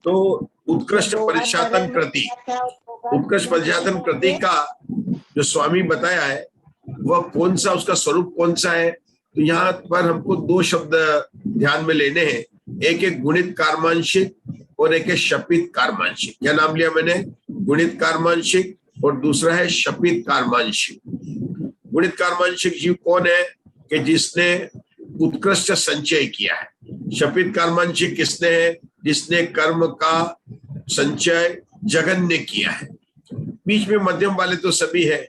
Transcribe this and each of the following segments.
तो उत्कृष्ट परिशातन कृति, उत्कृष्ट परिशातन कृति का जो स्वामी बताया है वह कौन सा, उसका स्वरूप कौन सा है। तो यहाँ पर हमको दो शब्द ध्यान में लेने हैं, एक है गुणित कार्मांशिक और एक है शपित कार्मांशिक। क्या नाम लिया मैंने? गुणित कार्मांशिक और दूसरा है शपित कार्मांशिक। गुणित कार्मांशिक जीव कौन है? कि जिसने उत्कृष्ट संचय किया है। शपित कार्मांशिक किसने है? जिसने कर्म का संचय जगन्य किया है। बीच में मध्यम वाले तो सभी है।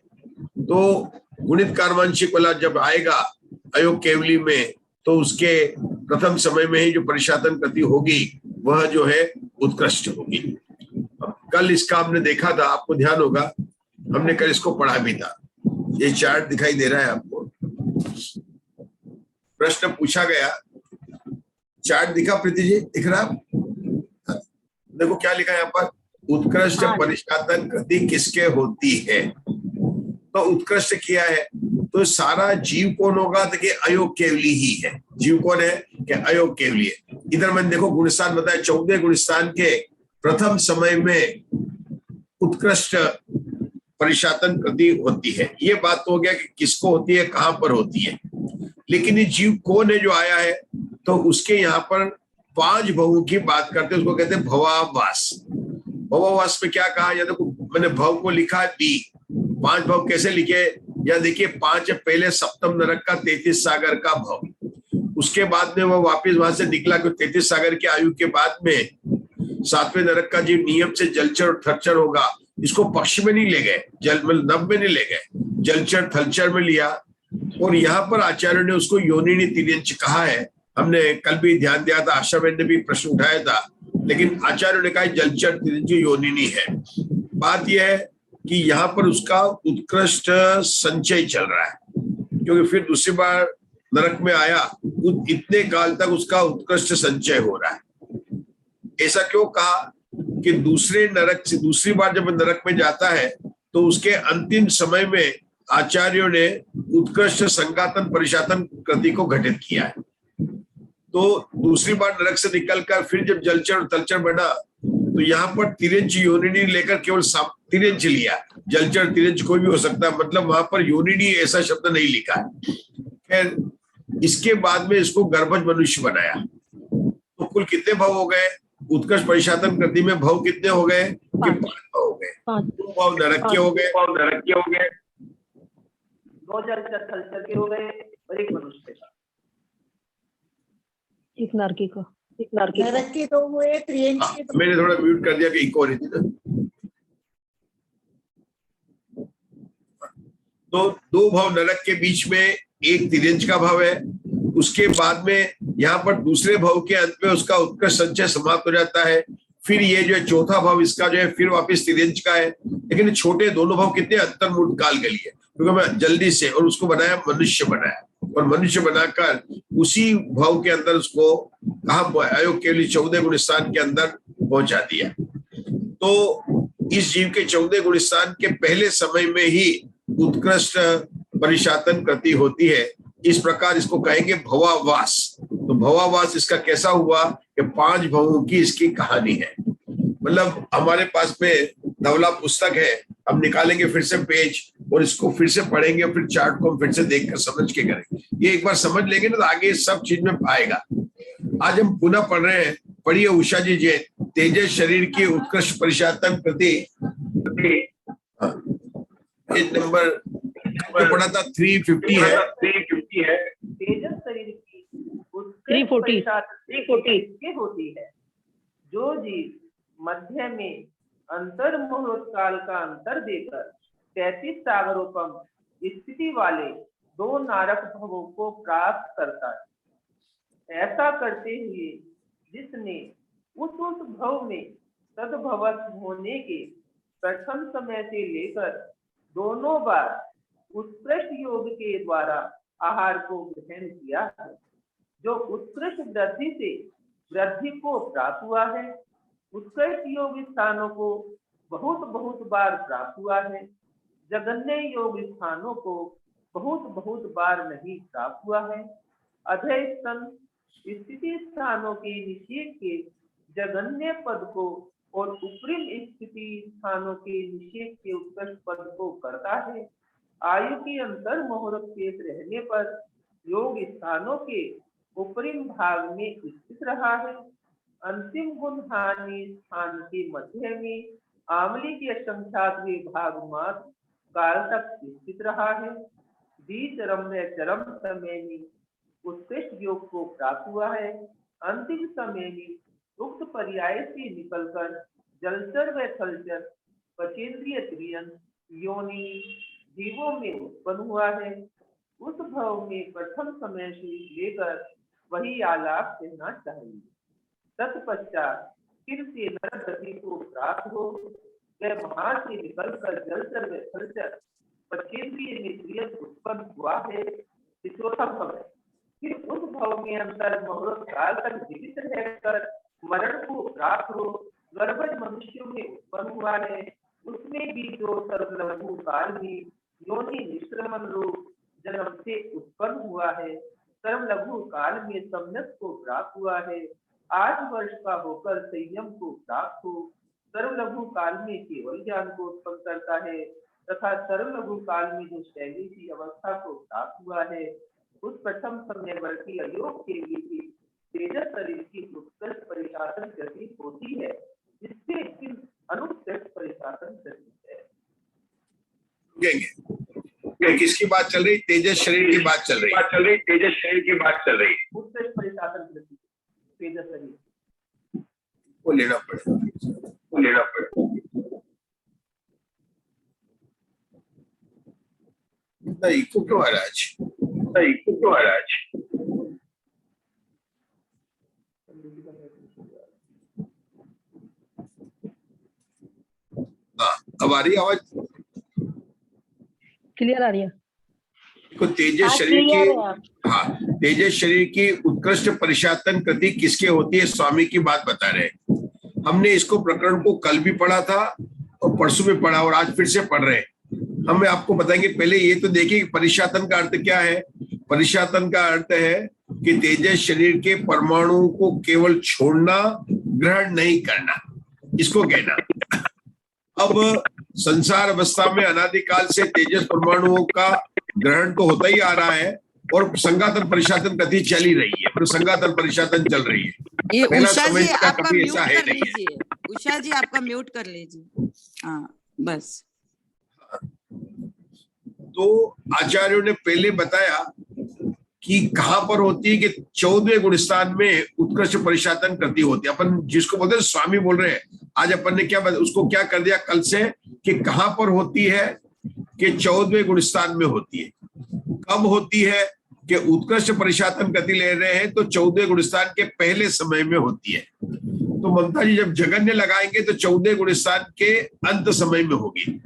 तो गुणित कार्मांशिक वाला जब आएगा अयोग केवली में, तो उसके प्रथम समय में ही जो परिशातन कृति होगी वह जो है उत्कृष्ट होगी। अब कल इसका हमने देखा था, आपको ध्यान होगा, हमने कल इसको पढ़ा भी था। ये चार्ट दिखाई दे रहा है आपको, प्रश्न पूछा गया, चार्ट दिखा प्रीति जी? दिख रहा? देखो क्या लिखा है यहाँ पर, उत्कृष्ट परिशातन कृति किसके होती है। तो उत्कृष्ट किया है तो सारा जीव कौन होगा? देखिए अयोग केवली ही है। जीव कौन है? कि अयोग केवली है। इधर मैंने देखो गुणस्थान बताया, 14 गुणस्थान के प्रथम समय में उत्कृष्ट परिशातन कृति होती है। ये बात तो हो गया कि किसको होती है, कहां पर होती है। लेकिन ये जीव कौन है जो आया है? तो उसके यहाँ पर 5 भवों की बात करते हैं, उसको कहते हैं भवावास। भवावास में क्या कहा? या देखो मैंने भव को लिखा है बी, 5 भव कैसे लिखे? या देखिए 5 पहले सप्तम नरक का 33 सागर का भव, उसके बाद में वो वापिस वहां से निकला कि 33 सागर की आयु के बाद में 7वें नरक का जीव नियम से जलचर और थलचर होगा। इसको पक्ष में नहीं ले गए, जल नभ में नहीं ले गए, जलचर थलचर में लिया। और यहाँ पर आचार्य ने उसको योनिनी तिर्यंच कहा है। हमने कल भी ध्यान दिया था, आशा बहन ने भी प्रश्न उठाया था, लेकिन आचार्य ने कहा जलचर तिर्यंच योनिनी है। बात यह है कि यहाँ पर उसका उत्कृष्ट संचय चल रहा है, क्योंकि फिर दूसरी बार नरक में आया, इतने काल तक उसका उत्कृष्ट संचय हो रहा है। ऐसा क्यों कहा? कि दूसरे नरक से दूसरी बार जब नरक में जाता है तो उसके अंतिम समय में आचार्यों ने उत्कृष्ट संगातन परिशातन कृति को घटित किया है। तो दूसरी बार नरक से निकलकर फिर जब जलचर और तलचर बना, तो यहाँ पर तिर्यंच योनिनी लेकर केवल तिर्यंच लिया, जलचर तिर्यंच कोई भी हो सकता है, मतलब वहां पर योनिनी ऐसा शब्द नहीं लिखा है। खैर, इसके बाद में इसको गर्भज मनुष्य बनाया। तो कुल कितने भव हो गए? उत्कृष्ट परिशातन कृति में भव कितने हो गए? कि 5 भव हो गए। 2 भव नरक के हो गए, 2 जलचर थलचर के हो गए और 1 मनुष्य का, 1 नरकी को, 1 नरकी तो हुए, त्रियंच के तो। मैंने थोड़ा म्यूट कर दिया कि इको हो रही थी ना। तो 2 भव नरक के बीच में 1 तिर्यंच का भाव है। उसके बाद में यहाँ पर दूसरे भव के अंत में उसका उत्कृष्ट संचय समाप्त हो जाता है। फिर ये जो है चौथा भव इसका जो है फिर वापस तिर्यंच का है। लेकिन छोटे दोनों भव कितने अंतर्मुट काल के लिए, क्योंकि मैं जल्दी से, और उसको बनाया मनुष्य बनाया, और मनुष्य बनाकर उसी भव के अंदर उसको कहा अयोग के लिए 14 गुणस्थान के अंदर पहुंचा दिया। तो इस जीव के 14 गुणस्थान के पहले समय में ही उत्कृष्ट परिशातन कृति होती है। इस प्रकार इसको कहेंगे भवावास। तो भवावास इसका कैसा हुआ कि 5 भवों की इसकी कहानी है। मतलब हमारे पास में नवला पुस्तक है, हम निकालेंगे फिर से पेज और इसको फिर से पढ़ेंगे, फिर चार्ट को हम फिर से देखकर समझ के करेंगे। ये एक बार समझ लेंगे ना तो आगे सब चीज में आएगा। आज हम पुनः पढ़ रहे हैं, पढ़िए उषा जी जे तेजस शरीर की उत्कृष्ट परिशातन कृति, नंबर पढ़ा था 350 है। तेजस शरीर की 340 होती है, जो जीव मध्य में अंतर मुहूर्त काल का अंतर देकर 33 सागरोपम स्थिति वाले 2 नारक भवों को प्राप्त करता है। ऐसा करते हुए जिसने उस भव में सद्भवत होने के प्रथम समय से लेकर दोनों बार उत्कृष्ट योग के द्वारा आहार को ग्रहण किया है, जो उत्कृष्ट वृद्धि से वृद्धि को प्राप्त हुआ है, उत्कृष्ट योग स्थानों को बहुत बहुत बार प्राप्त हुआ है, जगन्य योग स्थानों को बहुत बहुत बार नहीं प्राप्त हुआ है, अधः स्तन स्थिति स्थानों के निषेध के जगन्य पद को और उपरिम स्थिति स्थानों के निषेध के उत्कृष्ट पद को करता है। आयु की अंतर मुहूर्त शेष रहने पर योग स्थानों के उपरिम भाग में स्थित रहा है। अंतिम गुण हानि स्थान के मध्य में आमली के संख्यात भाग मात्र काल तक स्थित रहा है। बीच रम्य चरम समय में उत्कृष्ट योग को प्राप्त हुआ है। अंतिम समय में उक्त पर्याय से निकलकर जलचर व थलचर पचेंद्रिय त्रियन योनि जीवों में उत्पन्न हुआ है। उस भाव में प्रथम समय से लेकर वही आलाप कहना चाहिए। तत्पश्चात फिर से नर गति को प्राप्त हो, वह वहां से निकलकर जलचर व थलचर पचेंद्रिय में त्रियन उत्पन्न हुआ है। चौथा भाव है। फिर उस भाव में अंतर मुहूर्त काल तक जीवित रहकर मरण को प्राप्त हो, गर्भज मनुष्यों में उत्पन्न हुआ है। उसमें भी जो सर्वलघु काल में योनि निष्क्रमण रूप जन्म से उत्पन्न हुआ है, सर्वलघु काल में सम्यक को प्राप्त हुआ है। 8 वर्ष का होकर संयम को प्राप्त हो, सर्वलघु काल में केवल ज्ञान को उत्पन्न करता है तथा सर्वलघु काल में जो शैली की अवस्था को प्राप्त हुआ है, उस प्रथम समयवर्ती अयोग के लिए तेजस शरीर की उत्कृष्ट परिशासन गति होती है, जिससे अनुत्कृष्ट परिशासन गति है। किसकी बात चल रही? तेजस शरीर की बात चल रही। तेजस शरीर की बात चल रही। उत्कृष्ट परिशासन गति तेजस शरीर वो लेना पड़ेगा। इको क्यों आ रहा है आज? अब आ रही आवाज? क्लियर आ रही है। तेजस शरीर की, हाँ, तेजस शरीर की उत्कृष्ट परिशातन कृति किसके होती है, स्वामी की बात बता रहे हैं। हमने इसको प्रकरण को कल भी पढ़ा था और परसों भी पढ़ा और आज फिर से पढ़ रहे हैं। हम आपको बताएंगे। पहले ये तो देखिए परिशातन का अर्थ क्या है। परिशातन का अर्थ है कि तेजस शरीर के परमाणु को केवल छोड़ना, ग्रहण नहीं करना, इसको कहना। अब संसार अवस्था में अनादिकाल से तेजस परमाणुओं का ग्रहण तो होता ही आ रहा है और संगातन परिशातन गति चल ही रही है, संगातन परिशातन चल रही है। ये उषा जी आपका कभी म्यूट ऐसा है कर नहीं है। लीजिए। उषा जी आपका म्यूट कर लीजिए। हाँ बस। तो आचार्यों ने पहले बताया कि कहां पर होती है कि 14वें गुणस्थान में उत्कृष्ट परिशातन कृति होती है। अपन जिसको बोलते हैं स्वामी बोल रहे हैं। आज अपन ने क्या उसको क्या कर दिया कल से कि कहां पर होती है कि 14वें गुणस्थान में होती है। कब होती है कि उत्कृष्ट परिशातन गति ले रहे हैं तो 14वें गुणस्थान के पहले समय में होती है। तो ममता जी जब जगन्य लगाएंगे तो 14वें गुणस्थान के अंत समय में होगी।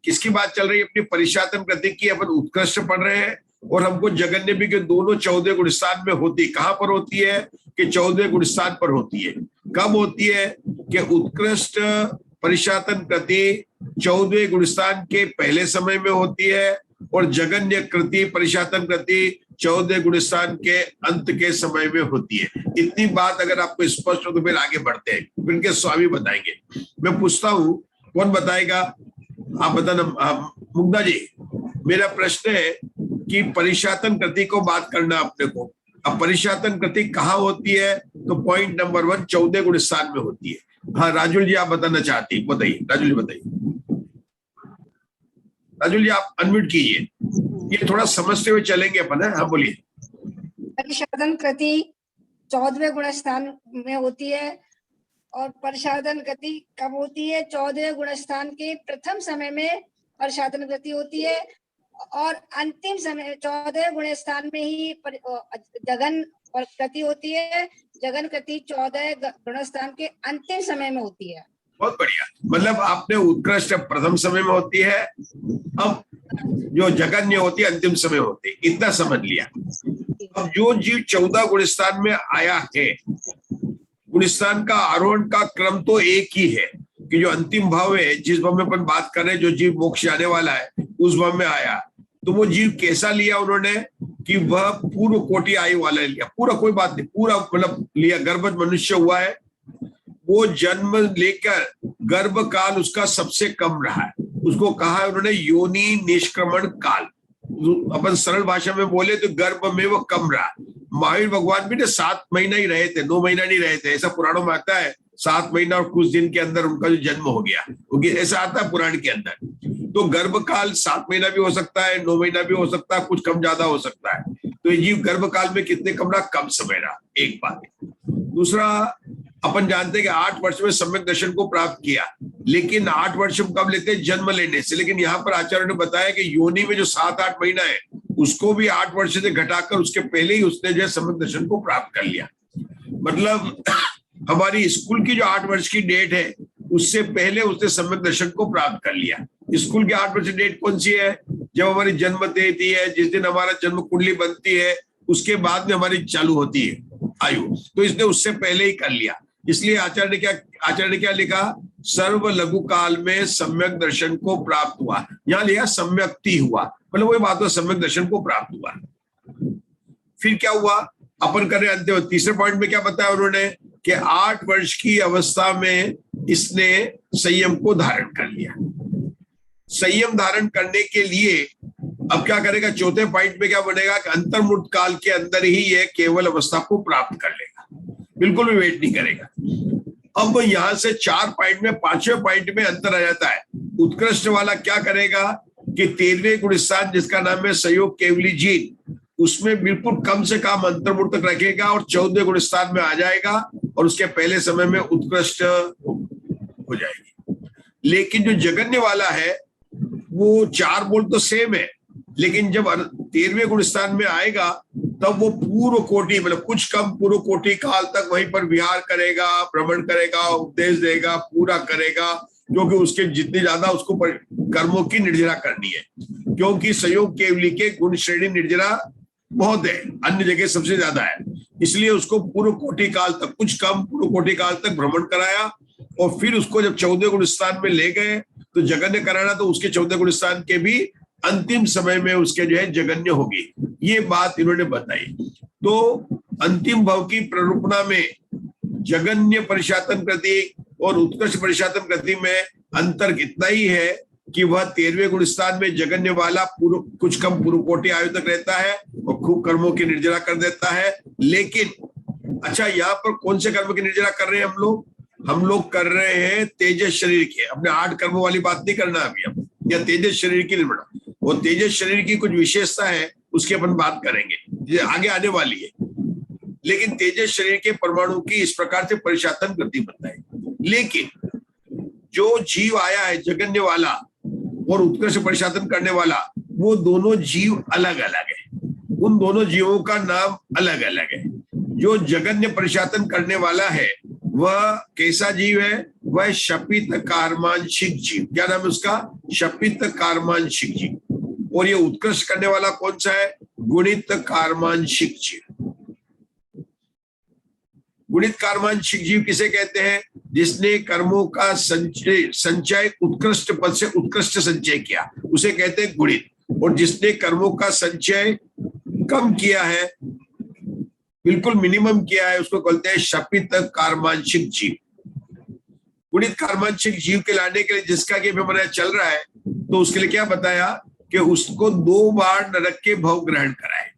किसकी बात चल रही है? अपनी परिशातन गति की अपन उत्कृष्ट पढ़ रहे हैं और हमको जगन्य भी के दोनों 14वें गुणस्थान में होती। कहां पर होती है कि 14वें गुणस्थान पर होती है। कब होती है कि उत्कृष्ट परिशातन कृति 14वें गुणस्थान के पहले समय में होती है और जगन्य कृति परिशातन कृति 14वें गुणस्थान के अंत के समय में होती है। इतनी बात अगर आपको स्पष्ट हो तो फिर आगे बढ़ते हैं, फिर इनके स्वामी बताएंगे। मैं पूछता हूं कौन बताएगा? आप बताना। मुग्धा जी, मेरा प्रश्न है कि परिशातन कृति को बात करना अपने को। अब परिशातन कृति कहाँ होती है? तो पॉइंट नंबर 1 14वें गुणस्थान में होती है। हाँ राजुल जी आप बताना चाहती है, बताइए। राजुल जी बताइए। राजुल जी आप अनम्यूट कीजिए, ये थोड़ा समझते हुए चलेंगे अपन। हाँ बोलिए। परिशातन कृति 14वें गुणस्थान में होती है और परिशातन गति कब होती है? 14वें गुणस्थान के प्रथम समय में परिशातन गति होती है और अंतिम समय 14वें गुणस्थान में ही जगन गति होती है। जगन गति 14वें गुणस्थान के अंतिम समय में होती है। बहुत बढ़िया। मतलब आपने उत्कृष्ट प्रथम समय में होती है, अब जो जगन्य होती है अंतिम समय होती है, इतना समझ लिया। अब जो जीव 14 गुणस्थान में आया है, गुणस्थान का आरोहण का क्रम तो एक ही है कि जो अंतिम भाव है, जिस भाव में अपन बात कर रहे हैं, जो जीव मोक्ष जाने वाला है उस भाव में आया। तो वो जीव कैसा लिया उन्होंने कि वह पूर्व कोटि आयु वाला लिया। पूरा कोई बात नहीं, पूरा मतलब लिया। गर्भज मनुष्य हुआ है वो जन्म लेकर गर्भ काल उसका सबसे कम रहा है। उसको कहा है उन्होंने योनि निष्क्रमण काल। अपन सरल भाषा में बोले तो गर्भ में वो कम रहा। महावीर भगवान भी 7 महीना ही रहे थे, 9 महीना नहीं रहे थे, ऐसा पुराणों में आता है। 7 महीना और कुछ दिन के अंदर उनका जो जन्म हो गया, क्योंकि ऐसा आता है पुराण के अंदर। तो गर्भ काल 7 महीना भी हो सकता है, 9 महीना भी हो सकता है, कुछ कम ज्यादा हो सकता है। तो ये जीव गर्भ काल में कितने कम रहा? कम समय रहा, एक बात। दूसरा, अपन जानते हैं कि 8 वर्ष में सम्यक दर्शन को प्राप्त किया, लेकिन 8 वर्ष हम कब लेते हैं? जन्म लेने से। लेकिन यहाँ पर आचार्य ने बताया कि योनि में जो 7-8 महीना है उसको भी 8 वर्ष से घटाकर उसके पहले ही उसने जो है सम्यक दर्शन को प्राप्त कर लिया। मतलब हमारी स्कूल की जो 8 वर्ष की डेट है उससे पहले उसने सम्यक दर्शन को प्राप्त कर लिया। स्कूल की 8 वर्ष की डेट कौन सी है? जब हमारी जन्म तिथि है, जिस दिन हमारा जन्म कुंडली बनती है, उसके बाद में हमारी चालू होती है आयु। तो इसने उससे पहले ही कर लिया। इसलिए आचार्य ने क्या लिखा? सर्व लघु काल में सम्यक दर्शन को प्राप्त हुआ। यहाँ लिखा सम्यक्ति हुआ, मतलब वही बात हुआ, सम्यक दर्शन को प्राप्त हुआ। फिर क्या हुआ? अपन कर रहे अंतिम तीसरे पॉइंट में क्या बताया उन्होंने कि 8 वर्ष की अवस्था में इसने संयम को धारण कर लिया। संयम धारण करने के लिए अब क्या करेगा? चौथे पॉइंट में क्या बनेगा कि अंतर्मुक्त काल के अंदर ही यह केवल अवस्था को प्राप्त कर लेगा, बिल्कुल भी वेट नहीं करेगा। अब यहां से 4 पॉइंट में 5वें पॉइंट में अंतर आ जाता है। उत्कृष्ट वाला क्या करेगा कि 13वें गुणस्थान जिसका नाम है संयोग केवली जीन, उसमें बिल्कुल कम से कम अंतर्मुक्त तक रखेगा और 14वें गुणस्थान में आ जाएगा और उसके पहले समय में उत्कृष्ट हो जाएगी। लेकिन जो जगन्य वाला है वो 4 बोल तो सेम है, लेकिन जब 13वें गुणस्थान में आएगा तब वो पूर्व कोटि, मतलब कुछ कम पूर्व कोटि काल तक वहीं पर विहार करेगा, भ्रमण करेगा, उपदेश देगा, पूरा करेगा, क्योंकि उसके जितने ज्यादा उसको कर्मों की निर्जरा करनी है। क्योंकि संयोग केवली के गुण श्रेणी निर्जरा बहुत है, अन्य जगह सबसे ज्यादा है, इसलिए उसको पूर्व कोटि काल तक, कुछ कम पूर्व कोटि काल तक भ्रमण कराया। और फिर उसको जब 14वें गुणस्थान में ले गए तो जगन्य कराना, तो उसके 14वें गुणस्थान के भी अंतिम समय में उसके जो है जगन्य होगी। ये बात इन्होंने बताई। तो अंतिम भाव की प्ररूपणा में जगन्य परिशातन कृति और उत्कृष्ट परिशातन कृति में अंतर इतना ही है कि वह 13वें गुणस्थान में जगन्य वाला कुछ कम पूर्व कोटि आयु तक रहता है और खूब कर्मों की निर्जरा कर देता है। लेकिन अच्छा, यहाँ पर कौन से कर्म की निर्जरा कर रहे हैं हम लोग कर रहे हैं तेजस शरीर के। अपने 8 कर्मों वाली बात नहीं करना अभी हम, या तेजस शरीर की निर्माण। वो तेजस शरीर की कुछ विशेषता है, उसकी अपन बात करेंगे, ये आगे आने वाली है। लेकिन तेजस शरीर के परमाणु की इस प्रकार से परिशातन कृति बताई। लेकिन जो जीव आया है जगन्य वाला और उत्कृष्ट परिशातन करने वाला, वो दोनों जीव अलग अलग है, उन दोनों जीवों का नाम अलग अलग है। जो जगन्य परिशातन करने वाला है वह कैसा जीव है? वह शपित कार्मांशिक जीव। क्या नाम है उसका? शपित कार्मांशिक जीव। और ये उत्कृष्ट करने वाला कौन सा है? गुणित कार्मांशिक जीव। गुणित कार्मांशिक जीव किसे कहते हैं? जिसने कर्मों का संचय उत्कृष्ट पद से उत्कृष्ट संचय किया, उसे कहते हैं गुणित। और जिसने कर्मों का संचय कम किया है, बिल्कुल मिनिमम किया है, उसको कहते हैं शपित कार्मांशिक जीव। गुणित कार्मांशिक जीव के लाने के लिए जिसका कि हमारा चल रहा है, तो उसके लिए क्या बताया कि उसको 2 बार नरक के भोग ग्रहण कराए।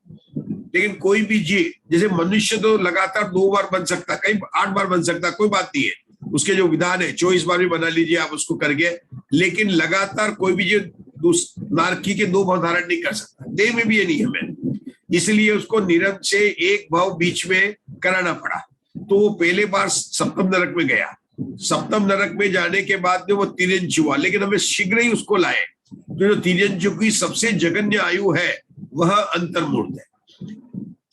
लेकिन कोई भी जीव, जैसे मनुष्य तो लगातार 2 बार बन सकता, कई 8 बार बन सकता, कोई बात नहीं है, उसके जो विधान है 24 बार भी बना लीजिए आप उसको करके। लेकिन लगातार कोई भी जीव नारकी के 2 भाव धारण नहीं कर सकता, देह में भी ये नियम है। इसलिए उसको निरंतर से 1 भाव बीच में कराना पड़ा। तो वो पहले बार सप्तम नरक में गया, सप्तम नरक में जाने के बाद में वो तिर्यंच हुआ, लेकिन हमें शीघ्र ही उसको लाए। तो जो तिर्यंच की सबसे जगन्य आयु है वह अंतर्मूर्त है।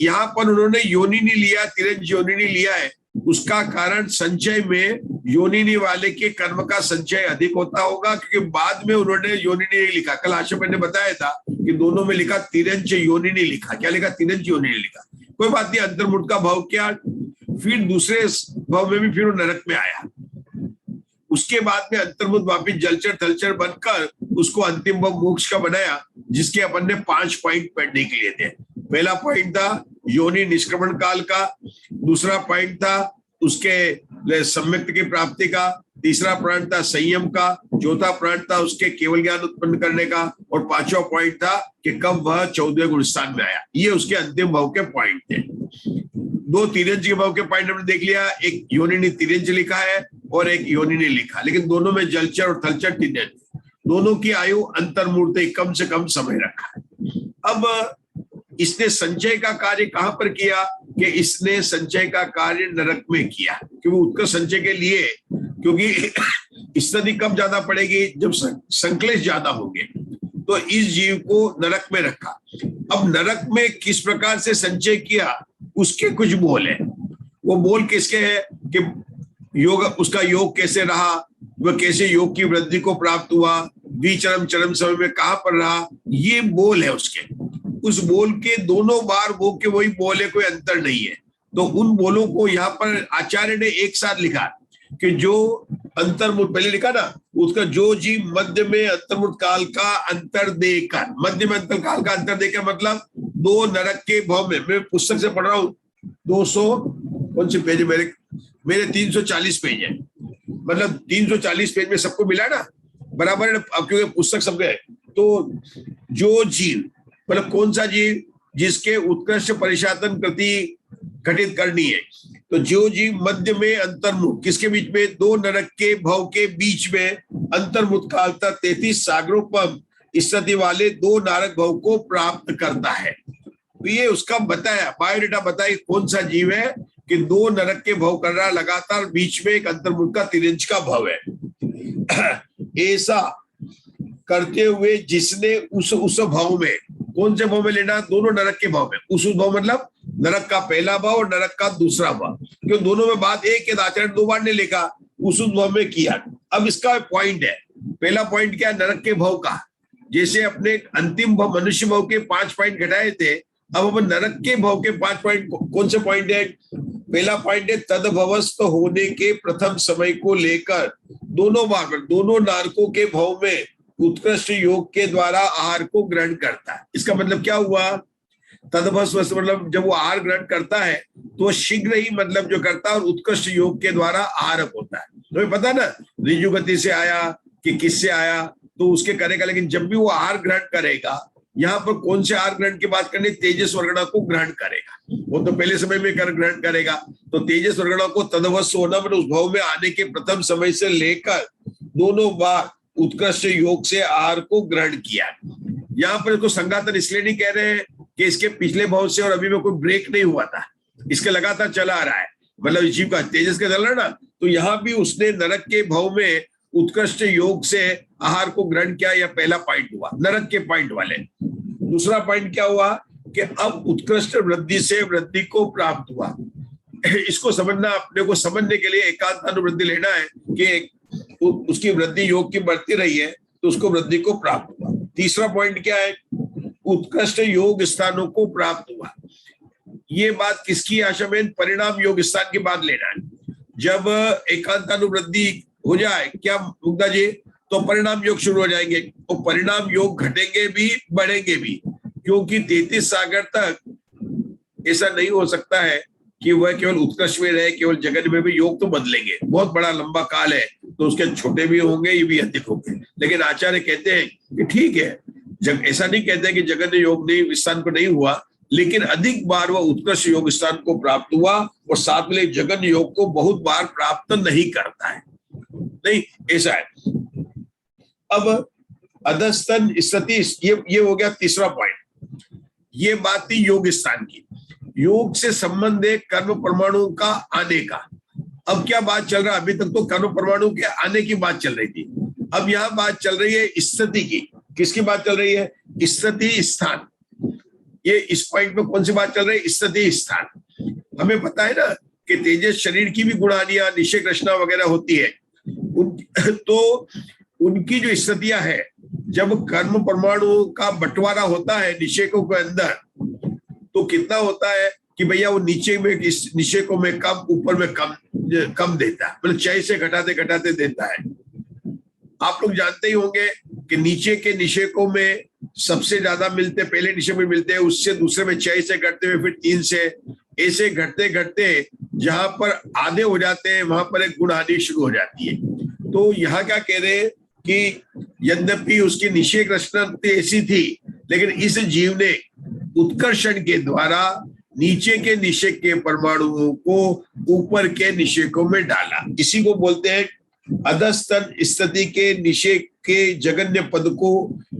यहाँ पर उन्होंने योनिनी लिया, तिर्यंच योनिनी लिया है। उसका कारण संचय में योनिनी वाले के कर्म का संचय अधिक होता होगा, क्योंकि बाद में उन्होंने योनिनी नहीं लिखा। कल आशा ने बताया था कि दोनों में लिखा तिर्यंच योनिनी लिखा। क्या लिखा? तिर्यंच योनिनी लिखा। कोई बात नहीं, अंतर्मुक्त का भाव क्या। फिर दूसरे भाव में भी फिर वो नरक में आया। उसके बाद में अंतर्मुक्त वापिस जलचर थलचर बनकर उसको अंतिम भाव मोक्ष का बनाया, जिसके अपन ने 5 पॉइंट पढ़ने के लिए थे। पहला पॉइंट था योनि निष्क्रमण काल का, दूसरा पॉइंट था उसके सम्यक्त की प्राप्ति का, तीसरा पॉइंट था संयम का, चौथा पॉइंट था उसके केवल ज्ञान उत्पन्न करने का, और पांचवा पॉइंट था कि कब वह 14वें गुण स्थान में आया। ये उसके अंतिम भाव के पॉइंट थे। दो तिर्यंज के भाव के पॉइंट हमने देख लिया, एक योनिनी तिर्यंज लिखा है और एक योनिनी लिखा, लेकिन दोनों में जलचर और थलचर तिर्यंज, दोनों की आयु अंतर्मूर्ति कम से कम समय रखा है। अब इसने संचय का कार्य कहां पर किया कि इसने संचय का कार्य नरक में किया, क्योंकि उत्कर्ष संचय के लिए, क्योंकि स्थिति कब ज्यादा पड़ेगी जब संक्लेश ज्यादा होंगे, तो इस जीव को नरक में रखा। अब नरक में किस प्रकार से संचय किया उसके कुछ बोल है। वो बोल किसके है कि योग, उसका योग कैसे रहा, वह कैसे योग की वृद्धि को प्राप्त हुआ, द्विचरम चरम समय में कहां पर रहा, ये बोल है उसके। उस बोल के दोनों बार वो के वही बोल है, कोई अंतर नहीं है। तो उन बोलों को यहाँ पर आचार्य ने एक साथ लिखा कि जो अंतर्मुख, पहले लिखा ना उसका, जो जीव मध्य में अंतर्मुख काल का अंतर देकर, मध्य में अंतर काल का अंतर देकर मतलब दो नरक के भाव में, मैं पुस्तक से पढ़ रहा हूँ 200 कौन से पेज है मेरे 340 पेज है, मतलब 340 पेज में सबको मिला ना बराबर है, क्योंकि पुस्तक सबके है। तो जो जीव मतलब कौन सा जीव, जिसके उत्कृष्ट परिशातन कृति घटित करनी है, तो जो जीव मध्य में अंतर्मुख, किसके बीच में, दो नरक के भव के बीच में अंतर्मुख काल तक 33 सागरोपम स्थिति वाले दो नारक भव को प्राप्त करता है। तो ये उसका बताया, बायोडेटा बताया कौन सा जीव है कि दो नरक के भव कर रहा लगातार, बीच में एक अंतर्मुख का तिरंज का भव है। ऐसा करते हुए जिसने उस भाव में, कौन से भाव में लेना, दोनों नरक के भाव में, उस भाव मतलब नरक का पहला भाव और नरक का दूसरा भाव, क्योंकि दोनों में बात एक है, आचरण दो बार ने लिखा, उस भाव में किया। अब इसका पॉइंट है, पहला पॉइंट क्या, नरक के भाव का, जैसे अपने अंतिम भाव मनुष्य भाव के 5 पॉइंट घटाए थे, अब अपन नरक के भाव के 5 पॉइंट, कौन से पॉइंट है, पहला पॉइंट है तदभवस्थ होने के प्रथम समय को लेकर दोनों भाग, दोनों नारकों के भाव में उत्कृष्ट योग के द्वारा आहार को ग्रहण करता है। इसका मतलब क्या हुआ, तदभवस्थ मतलब जब वो आहार ग्रहण करता है तो शीघ्र ही मतलब जो करता है और उत्कृष्ट योग के द्वारा आहारक होता है। तुम्हें पता ना ऋजु गति से आया कि किससे आया तो उसके करेगा, लेकिन जब भी वो आहार ग्रहण करेगा, यहाँ पर कौन से आहार ग्रहण की बात करनी, तेजस वर्गणा को ग्रहण करेगा। वो तो पहले समय में ग्रहण करेगा, तो तेजस वर्गणा को तदभवस्थ होना मतलब उस भाव में आने के प्रथम समय से लेकर दोनों बार उत्कृष्ट योग से आहार को ग्रहण किया। यहाँ पर इसको संघातन इसलिए नहीं कह रहे हैं कि इसके पिछले भाव से और अभी में कोई ब्रेक नहीं हुआ था, इसके लगातार चला आ रहा है, मतलब जीव का तेजस का चल रहा है ना, तो यहाँ भी उसने नरक के भाव में उत्कृष्ट योग से आहार को ग्रहण किया। यह पहला पॉइंट हुआ नरक के पॉइंट वाले। दूसरा पॉइंट क्या हुआ कि अब उत्कृष्ट वृद्धि से वृद्धि को प्राप्त हुआ। इसको समझना, अपने को समझने के लिए एकांत अनुवृद्धि लेना है कि उसकी वृद्धि योग की बढ़ती रही है तो उसको वृद्धि को प्राप्त हुआ। तीसरा पॉइंट क्या है, उत्कृष्ट योग स्थानों को प्राप्त हुआ। ये बात किसकी आशा में, परिणाम योग स्थान की बात लेना है। जब एकांतानुवृद्धि हो जाए क्या मुग्धा जी, तो परिणाम योग शुरू हो जाएंगे, और परिणाम योग घटेंगे भी बढ़ेंगे भी, क्योंकि 33 सागर तक ऐसा नहीं हो सकता है कि वह केवल उत्कर्ष में रहे, केवल जगत में भी योग तो बदलेंगे, बहुत बड़ा लंबा काल है, तो उसके छोटे भी होंगे, ये भी अधिक होंगे। लेकिन आचार्य कहते हैं कि ठीक है, जब ऐसा नहीं कहते कि जगत योग नहीं स्थान को नहीं हुआ, लेकिन अधिक बार वह उत्कृष्ट योग स्थान को प्राप्त हुआ, और साथ में जगन योग को बहुत बार प्राप्त नहीं करता है, नहीं ऐसा है। अब अधस्तन स्थिति, ये हो गया तीसरा पॉइंट। ये बात थी योग स्थान की, योग से संबंध है कर्म परमाणु का आने का। अब क्या बात चल रहा है, अभी तक तो कर्म परमाणु के आने की बात चल रही थी, अब यहाँ बात चल रही है स्थिति की। किसकी बात चल रही है, स्थिति स्थान। ये इस पॉइंट में कौन सी बात चल रही है, स्थिति स्थान। हमें पता है ना कि तेजस शरीर की भी गुणानियां निषेक रचना वगैरह होती है, तो उनकी जो स्थितियां है, जब कर्म परमाणु का बंटवारा होता है निषेकों के अंदर, तो कितना होता है कि भैया वो नीचे में इस निषेकों में कम, ऊपर में कम देता है, मतलब 6 से घटाते घटाते देता है। आप लोग जानते ही होंगे कि नीचे के निषेकों में सबसे ज्यादा मिलते, पहले निषेक में मिलते हैं, उससे दूसरे में 6 से घटते हुए फिर 3 से, ऐसे घटते घटते जहां पर आधे हो जाते हैं वहां पर एक गुण हानि शुरू हो जाती है। तो यहाँ क्या कह रहे हैं कि यद्यपि उसकी निषेक रचना ऐसी थी, लेकिन इस जीव ने उत्कर्षण के द्वारा नीचे के निषेक के परमाणुओं को ऊपर के निषेकों में डाला। इसी को बोलते हैं अधस्तन स्थिति के निषेक के जगन्य पद को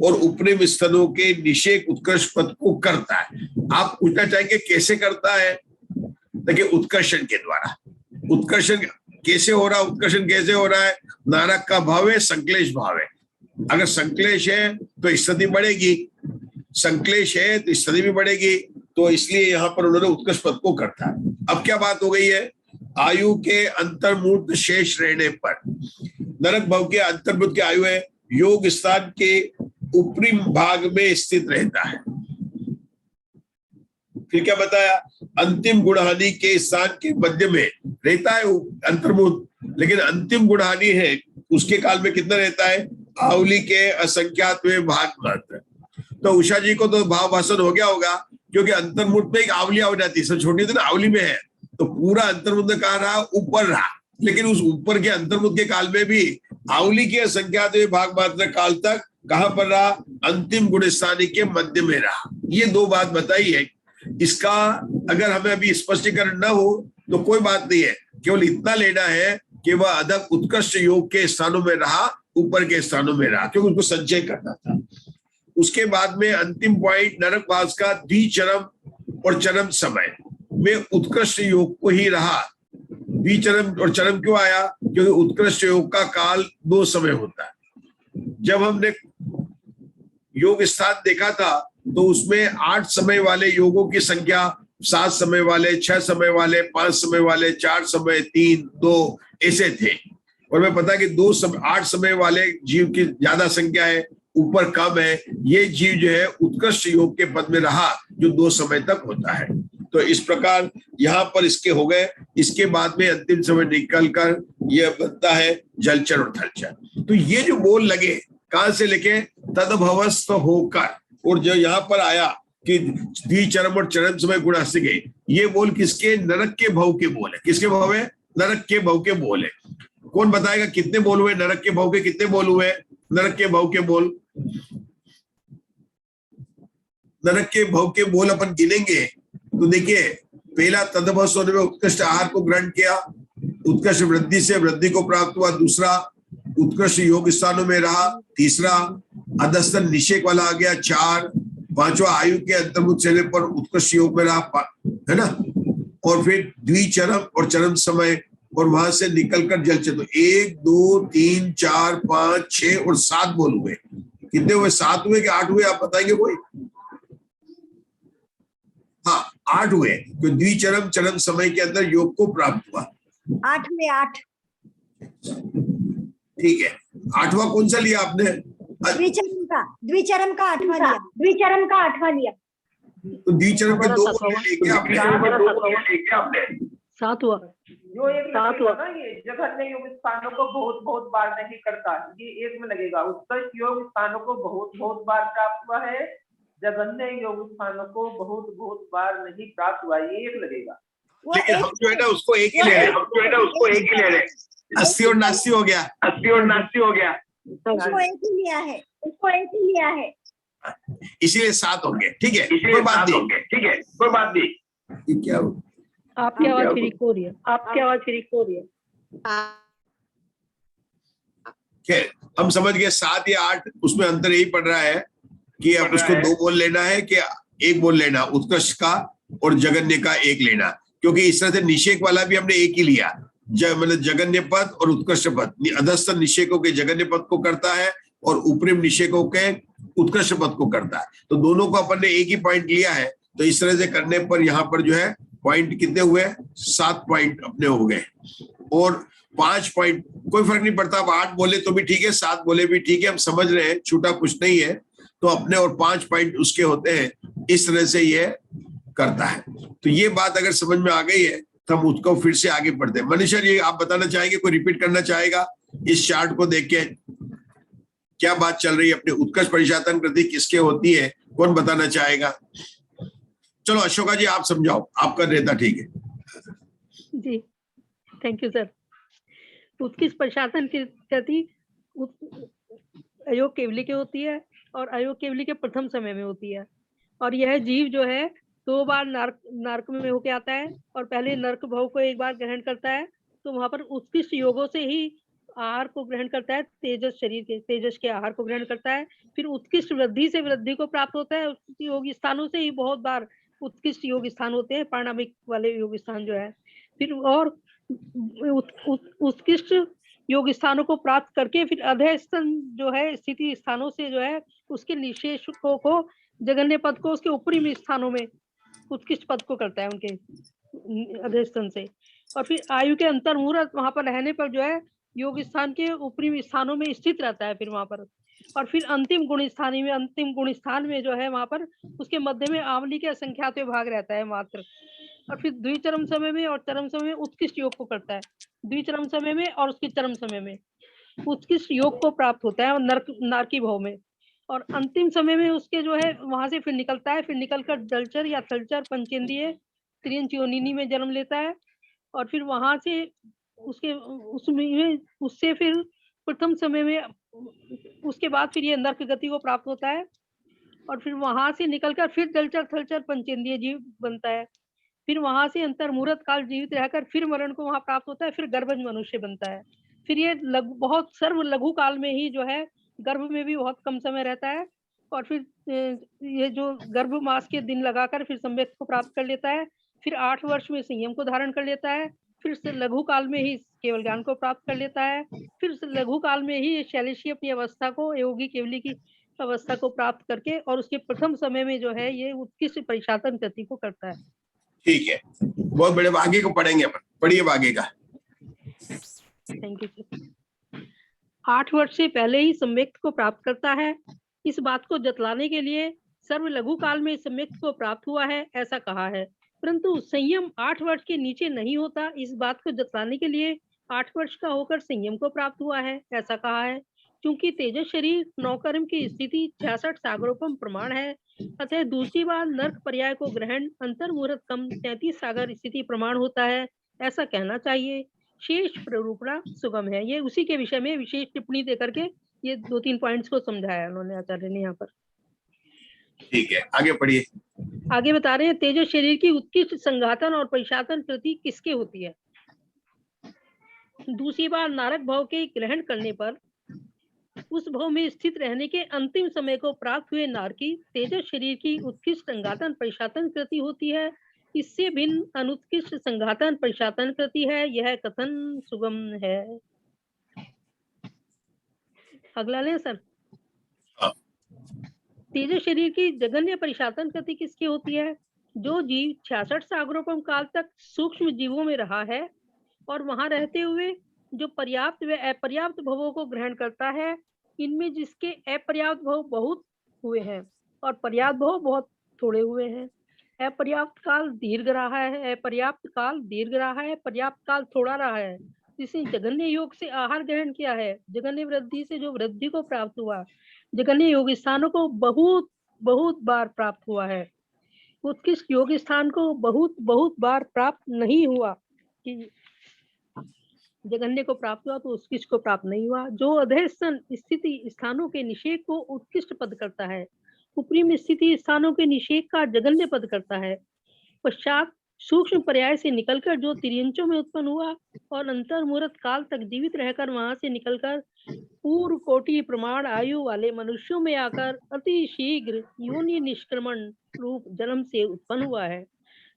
और उपरिम स्तनों के निषेक उत्कर्ष पद को करता है। आप पूछना चाहेंगे कैसे करता है? देखिए, उत्कर्षण के द्वारा। उत्कर्षण कैसे हो रहा है? उत्कर्षण कैसे हो रहा है? नारक का भाव है, संक्लेश भाव है। अगर संक्लेश है तो स्थिति बढ़ेगी, संक्लेश है तो स्थिति भी बढ़ेगी। तो इसलिए यहाँ पर उन्होंने उत्कर्ष पद को करता है। अब क्या बात हो गई है? आयु के अंतर्मूर्त शेष रहने पर नरक भाव के अंतर्मूर्त की आयु है, योग स्थान के ऊपरी भाग में स्थित रहता है। फिर क्या बताया? अंतिम गुणहानि के स्थान के मध्य में रहता है अंतर्मूर्त, लेकिन अंतिम गुणहानि है उसके काल में कितना रहता है? आवली के असंख्यात में भाग मात्र। तो उषा जी को तो भाव भाषण हो गया होगा, क्योंकि अंतर्मूर्त में एक आवलिया हो जाती है। सब छोटी होती है ना, आवली में है, तो पूरा अंतर्मुद्ध कहाँ रहा? ऊपर रहा। लेकिन उस ऊपर के अंतर्मुद्ध के काल में भी आवली के असंख्यात भाग मात्र काल तक कहां पर रहा? अंतिम गुणस्थानी के मध्य में रहा। ये दो बात बताई है। इसका अगर हमें अभी स्पष्टीकरण न हो तो कोई बात नहीं है, केवल इतना लेना है कि वह अधक उत्कृष्ट योग के स्थानों में रहा, ऊपर के स्थानों में रहा, क्योंकि उसको संचय करना था। उसके बाद में अंतिम पॉइंट नरक वास का द्विचरम और चरम समय में उत्कृष्ट योग को ही रहा। द्विचरम और चरम क्यों आया? क्योंकि उत्कृष्ट योग का काल 2 समय होता है। जब हमने योग स्थान देखा था तो उसमें 8 समय वाले योगों की संख्या 7 समय वाले, 6 समय वाले, 5 समय वाले, 4 समय, 3, 2 ऐसे थे। और मैं पता कि 8 समय वाले जीव की ज्यादा संख्या है, ऊपर कम है। ये जीव जो है उत्कृष्ट योग के पद में रहा, जो 2 समय तक होता है। तो इस प्रकार यहाँ पर इसके हो गए। इसके बाद में अंतिम समय निकल कर यह बनता है जलचर और थलचर। तो ये जो बोल लगे, कहां से लेके? तदभवस्त होकर, और जो यहाँ पर आया कि द्विचरम और चरम समय गुणास्तिक है, ये बोल किसके? नरक के भव के बोल है। किसके भव है? नरक के भव के बोल है। कौन बताएगा कितने बोल हुए? नरक के भव के कितने बोल हुए? नरक के भव के बोल, नरक के भव के बोल अपन गिनेंगे तो देखिए, पहला तदभवस्त होने में उत्कृष्ट आहार को ग्रहण किया, उत्कृष्ट वृद्धि से वृद्धि को प्राप्त हुआ। दूसरा, उत्कृष्ट योग स्थानों में रहा। तीसरा, अधस्तन निषेक वाला आ गया। 4, 5वां आयु के अंतर्मुख चले पर उत्कृष्ट योग में रहा, है ना। और फिर द्विचरम और चरम समय, और वहां से निकलकर जलचर। तो 1, 2, 3, 4, 5, 6 और 7 बोल हुए। कितने हुए? 7 हुए कि 8 हुए? आप बताएंगे कोई? हाँ, 8 हुए। तो द्विचरम चरम समय के अंदर योग को प्राप्त हुआ। 8 में 8। ठीक है, 8वां कौन सा लिया आपने? द्विचरम का 8वां लिया। द्विचरम का 8वां लिया। तो द्विचरम के 2 लेके आपने 7 हुआ। जो एक लगेगा ना, ये जघन्य योग स्थानों को बहुत बहुत बार नहीं करता, ये एक में लगेगा। उत्कृष्ट योग स्थानों को बहुत बहुत बार प्राप्त हुआ है, जघन्य योग स्थानों को बहुत बहुत बार नहीं प्राप्त हुआ, ये एक लगेगा। लेकिन हम जो है ना उसको एक ही ले रहे हैं। 80 और 89 हो गया। उसको एक ही लिया है। इसीलिए 7 हो गए। ठीक है, कोई बात नहीं। ये क्या हो? आपकी आवाज फिर हो रही है। खैर, हम समझ गए 7 या 8, उसमें अंतर यही पड़ रहा है कि अब उसको 2 बोल लेना है कि 1 बोल लेना, उत्कृष्ट का और जगन्य का 1 लेना। क्योंकि इस तरह से निषेक वाला भी हमने 1 ही लिया, मतलब जगन्य पद और उत्कृष्ट पद। अधस्थ निषेकों के जगन्य पद को करता है और उपरिम निषेकों के उत्कृष्ट पद को करता है। तो दोनों को अपन ने 1 ही पॉइंट लिया है। तो इस तरह से करने पर यहाँ पर जो है पॉइंट कितने हुए? 7 पॉइंट अपने हो गए। और 5 पॉइंट कोई फर्क नहीं पड़ता। अब 8 बोले तो भी ठीक है, 7 बोले भी ठीक है, हम समझ रहे हैं, छूटा कुछ नहीं है। तो अपने और 5 पॉइंट उसके होते हैं। इस तरह से ये करता है। तो ये बात अगर समझ में आ गई है तो हम उसको फिर से आगे बढ़ते हैं। मनीषा जी, आप बताना चाहेंगे, कोई रिपीट करना चाहेगा इस चार्ट को देख के क्या बात चल रही है? अपने उत्कर्ष परिशातन कृति किसके होती है? कौन बताना चाहेगा? चलो अशोका जी, आप समझाओ, आपका रहता ठीक है। जी, थैंक यू सर। उत्कृष्ट प्रशासन की गति अयोग केवली के होती है और अयोग केवली के प्रथम समय में होती है। और यह जीव जो है 2 बार नरक में होके आता है और पहले नरक भव को एक बार ग्रहण करता है, तो वहां पर उत्कृष्ट योगों से ही आहार को ग्रहण करता है, तेजस शरीर के तेजस के आहार को ग्रहण करता है। फिर उत्कृष्ट वृद्धि से वृद्धि को प्राप्त होता है। योग स्थानों से ही बहुत बार उत्कृष्ट योग स्थान होते हैं, पारणामिक वाले योग स्थान जो है। फिर और उत्कृष्ट योग स्थानों को प्राप्त करके फिर अधस्तन जो है स्थिति स्थानों से जो है उसके निशेष को जगन्य पद को उसके ऊपरी स्थानों में उत्कृष्ट पद को करता है उनके अधस्तन से। और फिर आयु के अंतर मुहूर्त वहां पर रहने पर जो है योग स्थान के ऊपरी स्थानों में स्थित रहता है फिर वहां पर। और फिर अंतिम गुण स्थान में जो है वहां पर उसके मध्य में आमली के असंख्यात भाग रहता है मात्र। और फिर द्विचरम समय में और चरम समय में उत्कृष्ट योग को करता है। द्विचरम समय में और उसके चरम समय में उत्कृष्ट योग को प्राप्त होता है और नारकी भाव में। और अंतिम समय में उसके जो है वहां से फिर निकलता है, फिर निकलकर जलचर या थलचर पंचेंद्रिय त्रियंच योनि में जन्म लेता है। और फिर वहां से उससे फिर प्रथम समय में उसके बाद फिर ये नरक गति को प्राप्त होता है। और फिर वहां से निकलकर फिर जलचर थलचर पंचेंद्रिय जीव बनता है। फिर वहां से अंतर्मुहूर्त काल जीवित रहकर फिर मरण को वहां प्राप्त होता है, फिर गर्भज मनुष्य बनता है। फिर ये बहुत सर्व लघु काल में ही जो है गर्भ में भी बहुत कम समय रहता है। और फिर ये जो गर्भ मास के दिन लगाकर फिर सम्यक को प्राप्त कर लेता है। फिर 8 वर्ष में संयम को धारण कर लेता है। फिर से लघु काल में ही केवल ज्ञान को प्राप्त कर लेता है। फिर लघु काल में ही शैलेशी अपनी अवस्था को योगी केवली की अवस्था को प्राप्त करके और उसके प्रथम समय में जो है ये उत्कृष्ट परिशासन गति को करता है। ठीक है, बहुत बड़े। आगे को पढ़ेंगे अपन, पढ़िए आगे का। Thank you sir. 8 वर्ष से पहले ही सम्यक्त को प्राप्त करता है। इस बात को जतलाने के लिए सर्व लघु काल में सम्यक्त को प्राप्त हुआ है ऐसा कहा है, परंतु संयम 8 वर्ष के नीचे नहीं होता। इस बात को जतलाने के लिए 8 वर्ष का होकर संयम को प्राप्त हुआ है ऐसा कहा है। क्योंकि तेजस शरीर नौकर्म की स्थिति 66 सागरोपम प्रमाण है, अतः दूसरी बार नर्क पर्याय को ग्रहण अंतर्मुहूर्त कम 33 सागर स्थिति प्रमाण होता है ऐसा कहना चाहिए। शेष प्ररूपणा सुगम है। ये उसी के विषय में विशेष टिप्पणी देकर के ये 2-3 पॉइंट्स को समझाया उन्होंने आचार्य ने यहाँ पर। ठीक है, आगे पढ़िए। आगे बता रहे हैं तेजस शरीर की उत्कृष्ट संघातन और परिशातन कृति किसके होती है। दूसरी बार नारक भाव के ग्रहण करने पर उस भाव में स्थित रहने के अंतिम समय को प्राप्त हुए नारकी तेजस शरीर की उत्कृष्ट संघातन परिशातन कृति होती है। इससे भिन्न अनुत्कृष्ट संघातन परिशातन कृति है। यह कथन सुगम है। अगला ले सर। तेजस शरीर की जगन्य परिशातन कृति किसकी होती है। जो जीव 66 सागरोपम काल तक सूक्ष्म जीवों में रहा है और वहां रहते हुए जो पर्याप्त व अपर्याप्त भवों को ग्रहण करता है, इनमें जिसके अपर्याप्त भव बहुत हुए हैं और पर्याप्त भव बहुत थोड़े हुए हैं। अपर्याप्त काल दीर्घ रहा है, अपर्याप्त काल दीर्घ रहा है, पर्याप्त काल थोड़ा रहा है। जिसने जगन्य योग से आहार ग्रहण किया है, जगन्य वृद्धि से जो वृद्धि को प्राप्त हुआ, जगन्य योग स्थानों को बहुत बहुत बार प्राप्त हुआ है। उत्कृष्ट योग स्थान को बहुत बहुत बार प्राप्त नहीं हुआ कि जगन्य को प्राप्त हुआ तो उत्कृष्ट को प्राप्त नहीं हुआ। जो अधस्तन स्थिति स्थानों के निषेध को उत्कृष्ट पद करता है, ऊपरी में स्थिति स्थानों के निषेध का जगन्य पद करता है। पश्चात सूक्ष्म पर्याय से निकलकर जो तिर्यंचों में उत्पन्न हुआ और अंतर्मुहूर्त काल तक जीवित रहकर वहां से निकलकर पूर्व कोटि प्रमाण आयु वाले मनुष्यों में आकर अति शीघ्र योनि निष्क्रमण रूप जन्म से उत्पन्न हुआ है,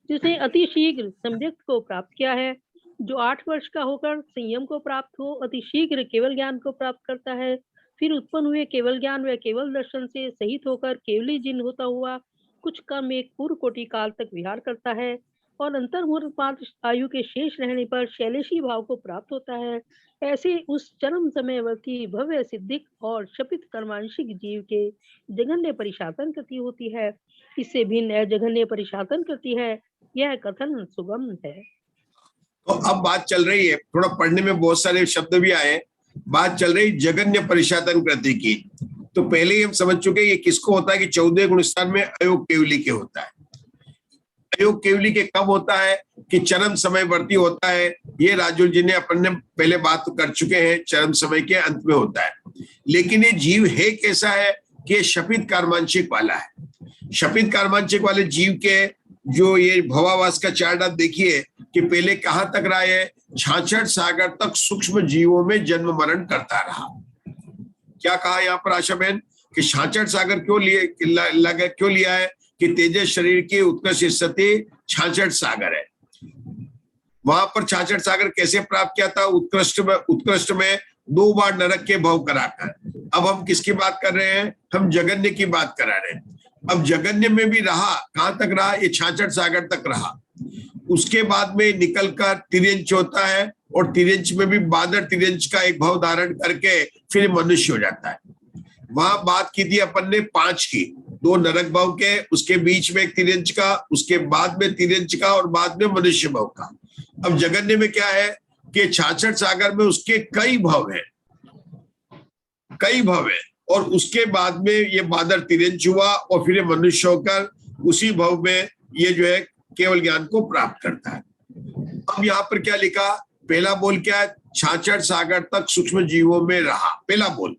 जिसने अति शीघ्र सम्यक्त को प्राप्त किया है। जो 8 वर्ष का होकर संयम को प्राप्त हो अति शीघ्र केवल ज्ञान को प्राप्त करता है। फिर उत्पन्न हुए केवल ज्ञान व केवल दर्शन से सहित होकर केवली जिन होता हुआ कुछ कम एक पूर्व कोटि काल तक विहार करता है और अंतर्मुहूर्त मात्र आयु के शेष रहने पर शैलेशी भाव को प्राप्त होता है। ऐसे उस चरम समयवर्ती भव्य सिद्धिक और शपित कर्मांशिक जीव के जगन्य परिशातन कृति होती है। इससे भिन्न जगन्य परिशातन कृति है। यह कथन सुगम है। तो अब बात चल रही है, थोड़ा पढ़ने में बहुत सारे शब्द भी आए, बात चल रही जगन्य परिशातन कृति की। तो पहले ही हम समझ चुके ये किसको होता है कि 14 गुण स्थान में अयोग केवली के होता है। अयोग केवली के कब होता है कि चरम समयवर्ती होता है। ये राजुल जी ने अपन ने पहले बात कर चुके हैं, चरम समय के अंत में होता है। लेकिन ये जीव है कैसा है कि शपित कार्मांशिक वाला है। शपित कार्मांशिक वाले जीव के जो ये भवावास का चार्ट आप देखिए कि पहले कहां तक रहा है, 66 सागर तक सूक्ष्म जीवों में जन्म मरण करता रहा। क्या कहा यहाँ पर आशा बहन कि 66 सागर क्यों लिया है कि तेजस शरीर की उत्कृष्ट स्थिति 66 सागर है। वहां पर 66 सागर कैसे प्राप्त किया था? उत्कृष्ट में 2 बार नरक के भव कराकर। अब हम किसकी बात कर रहे हैं? हम जगन्य की बात करा रहे हैं। अब जगन्य में भी रहा, कहां तक रहा? ये 66 सागर तक रहा। उसके बाद में निकलकर तिर्यंच होता है और तिर्यंच में भी बादर तिर्यंच का एक भाव धारण करके फिर मनुष्य हो जाता है। वहां बात की थी अपन ने 5 की, 2 नरक भाव के, उसके बीच में एक तिर्यंच का, उसके बाद में तिर्यंच का और बाद में मनुष्य भाव का। अब जगन्य में क्या है कि 66 सागर में उसके कई भाव है, कई भाव है, और उसके बाद में ये बादर तिर्यंच हुआ और फिर मनुष्य होकर उसी भाव में ये जो है केवल ज्ञान को प्राप्त करता है। अब यहाँ पर क्या लिखा? पहला बोल क्या है? 66 सागर तक सूक्ष्म जीवों में रहा, पहला बोल।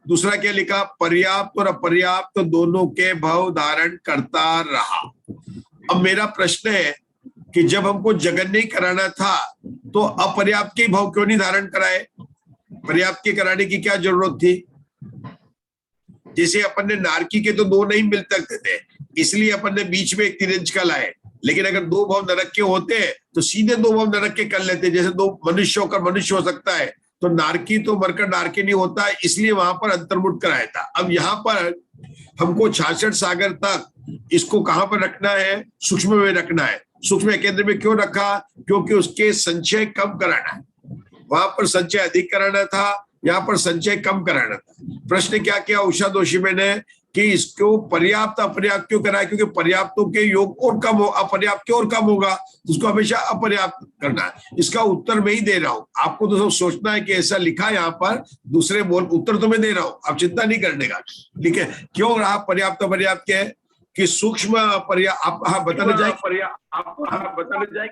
दूसरा क्या लिखा? पर्याप्त और अपर्याप्त दोनों के भाव धारण करता रहा। अब मेरा प्रश्न है कि जब हमको जगन्य ही कराना था तो अपर्याप्त के भाव क्यों नहीं धारण कराए? पर्याप्त के कराने की क्या जरूरत थी? जैसे अपन ने नारकी के तो 2 नहीं मिल सकते थे, इसलिए अपन ने बीच में एक तिर्यंच का लाए। लेकिन अगर 2 भाव नरक के होते तो सीधे 2 भाव नरक के कर लेते, जैसे 2 मनुष्य होकर मनुष्य हो सकता है, तो नारकी तो मरकर नारकी नहीं होता है, इसलिए वहां पर अंतर्मुठ कराया था। अब यहाँ पर हमको 66 सागर तक इसको कहां पर रखना है? सूक्ष्म में रखना है। सूक्ष्म केंद्र में क्यों रखा? क्योंकि उसके संचय कम कराना है। वहां पर संचय अधिक कराना था, यहाँ पर संचय कम कराना था। प्रश्न क्या किया उषा दोषी मैंने कि इसको पर्याप्त अपर्याप्त क्यों कराया? क्योंकि पर्याप्तों के योग और कम हो, अपर्याप्त के और कम होगा, तो उसको हमेशा अपर्याप्त करना है। इसका उत्तर मैं ही दे रहा हूं, आपको तो सब सोचना है कि ऐसा लिखा है यहाँ पर, दूसरे बोल उत्तर तो मैं दे रहा हूं, आप चिंता नहीं करने का। ठीक है, क्यों रहा पर्याप्त अपर्याप्त के कि सूक्ष्म पर्याप्त? आप हाँ बताने जाए, आप बताने जाए।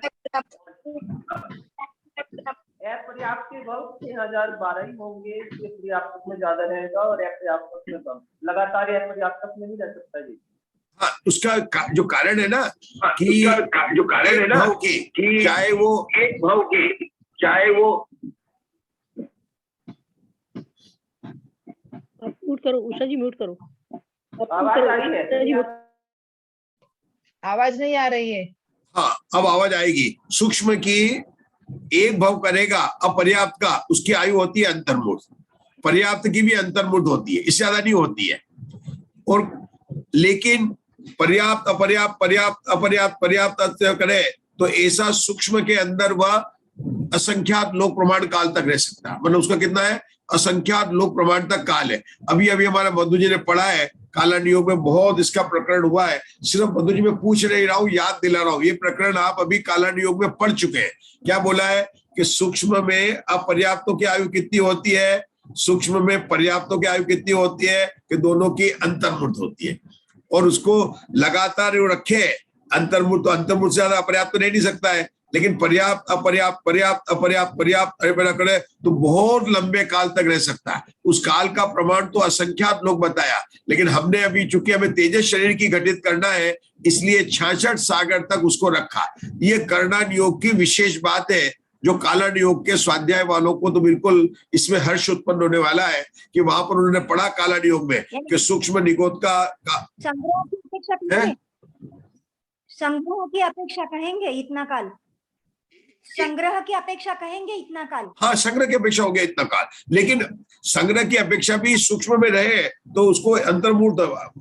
अपर्याप्त के भाव 6012 ही होंगे, पर्याप्त में ज्यादा रहेगा और अपर्याप्त में कम। लगातार अपर्याप्त में नहीं रह सकता जी। हाँ, उसका जो कारण है ना कि जो कारण है ना कि चाहे वो एक भाव की, चाहे वो आप म्यूट करो उषा जी, म्यूट करो। आवाज आ रही है? आवाज नहीं आ रही है। हाँ, अब आवाज आएगी। सूक्ष्म की एक भाव करेगा अपर्याप्त का, उसकी आयु होती है अंतर्मुठ। पर्याप्त की भी अंतर्मुठ होती है, इससे ज्यादा नहीं होती है। और लेकिन पर्याप्त अपर्याप्त पर्याप्त अपर्याप्त पर्याप्त करे तो ऐसा सूक्ष्म के अंदर वह असंख्यात लोक प्रमाण काल तक रह सकता है। मतलब उसका कितना है? असंख्यात लोक प्रमाण तक काल है। अभी अभी हमारा मधु जी ने पढ़ा है, कालांड योग में बहुत इसका प्रकरण हुआ है। सिर्फ मधु जी में पूछ नहीं रहा हूँ, याद दिला रहा हूँ, ये प्रकरण आप अभी कालांड योग में पढ़ चुके हैं। क्या बोला है कि सूक्ष्म में अपर्याप्तों की आयु कितनी होती है, सूक्ष्म में पर्याप्तों की आयु कितनी होती है कि दोनों की अंतर्मुठ होती है। और उसको लगातार रखे अंतर्मुठ, तो अंतर्मुठ से ज्यादा अपर्याप्त नहीं सकता है, लेकिन पर्याप्त अपर्याप्त पर्याप्त अपर्याप्त पर्याप्त करे तो बहुत लंबे काल तक रह सकता है। उस काल का प्रमाण तो असंख्यात लोग बताया, लेकिन हमने अभी चूंकि हमें तेजस शरीर की घटित करना है, इसलिए 66 सागर तक उसको रखा। ये कर्णान योग की विशेष बात है, जो कालांड योग के स्वाध्याय वालों को तो बिल्कुल इसमें हर्ष उत्पन्न होने वाला है कि वहां पर उन्होंने पढ़ा कालांड योग में कि सूक्ष्म निगोद का संग्रह की अपेक्षा कहेंगे, संग्रह की अपेक्षा कहेंगे इतना काल, संग्रह की अपेक्षा कहेंगे इतना काल। हाँ, संग्रह की अपेक्षा हो गया इतना काल, लेकिन संग्रह की अपेक्षा भी सूक्ष्म में रहे तो उसको अंतर्मूर्त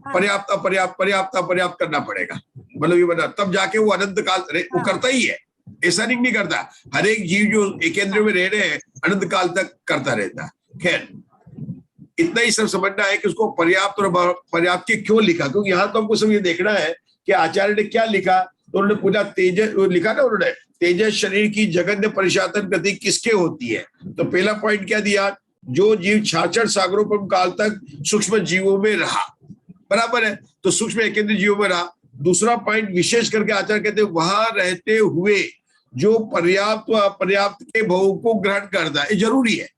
पर्याप्त अपर्याप्त पर्याप्त अपर्याप्त करना पड़ेगा। मतलब ये बता, तब जाके वो अनंत काल वो करता ही है, ऐसा नहीं करता। हर एक जीव जो एकेंद्र में रह रहे हैं अनंत काल तक करता रहता है। खैर, इतना ही सब समझना है कि उसको पर्याप्त और पर्याप्त के क्यों लिखा, क्योंकि यहाँ तो हमको सब ये देखना है कि आचार्य ने क्या लिखा। तो उन्होंने पूछा तेजस लिखा ना उन्होंने, तेजस शरीर की जगन्य परिशातन गति किसके होती है? तो पहला पॉइंट क्या दिया? जो जीव 66 सागरोपम काल तक सूक्ष्म जीवों में रहा, बराबर है। तो सूक्ष्म एकेंद्र जीवों में रहा, दूसरा पॉइंट विशेष करके आचार्य कहते हैं वहां रहते हुए जो पर्याप्त व अपर्याप्त के भाव को ग्रहण करता है, जरूरी है।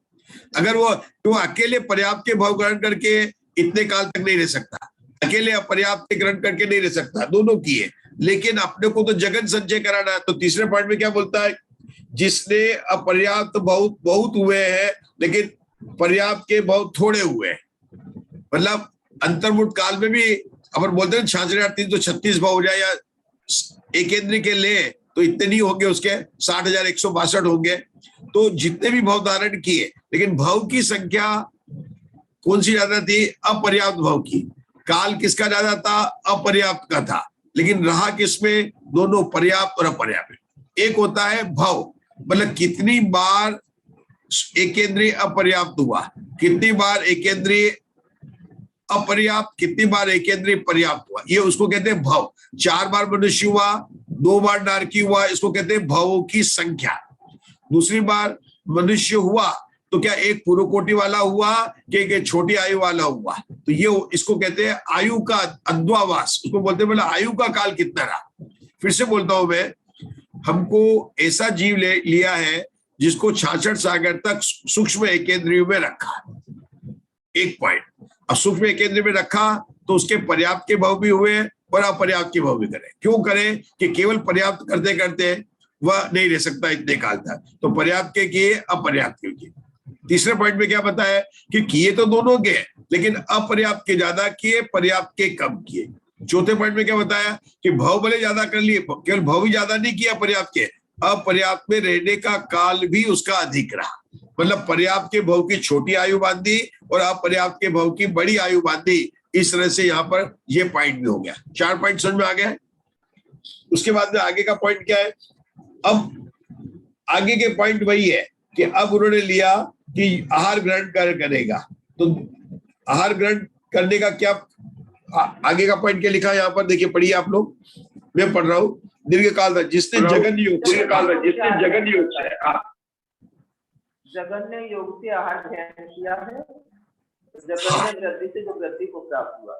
अगर वो अकेले पर्याप्त के भाव ग्रहण करके इतने काल तक नहीं रह सकता, अकेले अपर्याप्त के ग्रहण करके नहीं रह सकता, दोनों की है। लेकिन अपने को तो जगन संचय कराना है। तो तीसरे पॉइंट में क्या बोलता है, जिसने अपर्याप्त बहुत बहुत हुए हैं लेकिन पर्याप्त के बहुत थोड़े हुए हैं, मतलब अंतर्मुठ काल में भी अपन बोलते हैं 66,336 भाव हो जाए या एकेंद्री के ले तो इतने नहीं होंगे, उसके 60,162 होंगे। तो जितने भी भाव धारण किए, लेकिन भाव की संख्या कौन सी ज्यादा थी, अपर्याप्त भाव की। काल किसका ज्यादा था, अपर्याप्त का था। लेकिन रहा किसमें, दोनों पर्याप्त और अपर्याप्त। एक होता है भाव, मतलब कितनी बार एकेंद्रीय अपर्याप्त हुआ, कितनी बार एकेंद्रीय अपर्याप्त, कितनी बार एकेंद्रीय पर्याप्त हुआ, ये उसको कहते हैं भाव। 4 बार मनुष्य हुआ, 2 बार नारकी हुआ, इसको कहते हैं भावों की संख्या। दूसरी बार मनुष्य हुआ तो क्या एक पूर्व कोटि वाला हुआ कि एक छोटी आयु वाला हुआ, तो ये इसको कहते हैं आयु का अद्वावास, उसको बोलते हैं मतलब आयु का काल कितना रहा। फिर से बोलता हूं मैं, हमको ऐसा जीव लिया है जिसको 66 सागर तक सूक्ष्म एकेंद्रियों में रखा, एक पॉइंट। अब सूक्ष्म एकेंद्र में रखा तो उसके पर्याप्त के भाव भी हुए और अपर्याप्त के भाव भी करे। क्यों करें कि केवल पर्याप्त करते करते वह नहीं रह सकता इतने काल तक, तो पर्याप्त के किए, अपर्याप्त के किए। तीसरे पॉइंट में क्या बताया कि किए तो दोनों के, लेकिन अपर्याप्त के ज्यादा किए, पर्याप्त के कम किए। चौथे पॉइंट में क्या बताया कि भाव भले ज्यादा कर लिए, केवल भाव ही ज्यादा नहीं किया पर्याप्त के, अपर्याप्त में रहने का काल भी उसका अधिक रहा। मतलब पर्याप्त के भाव की छोटी आयु बांधी और अपर्याप्त के भाव की बड़ी आयु बांधी। इस तरह से यहाँ पर ये पॉइंट भी हो गया। 4 पॉइंट समझ में आ गया। उसके बाद में आगे का पॉइंट क्या है, अब आगे के पॉइंट वही है कि अब उन्होंने लिया कि आहार ग्रहण करेगा, तो आहार ग्रहण करने का क्या आगे का पॉइंट क्या लिखा है यहाँ पर, देखिए पढ़िए आप लोग, मैं पढ़ रहा हूँ। दीर्घ काल था जिसने जगन योग से, जगन्य योग से आहार ग्रहण किया है, जगन्य वृद्धि से जो वृद्धि को प्राप्त हुआ।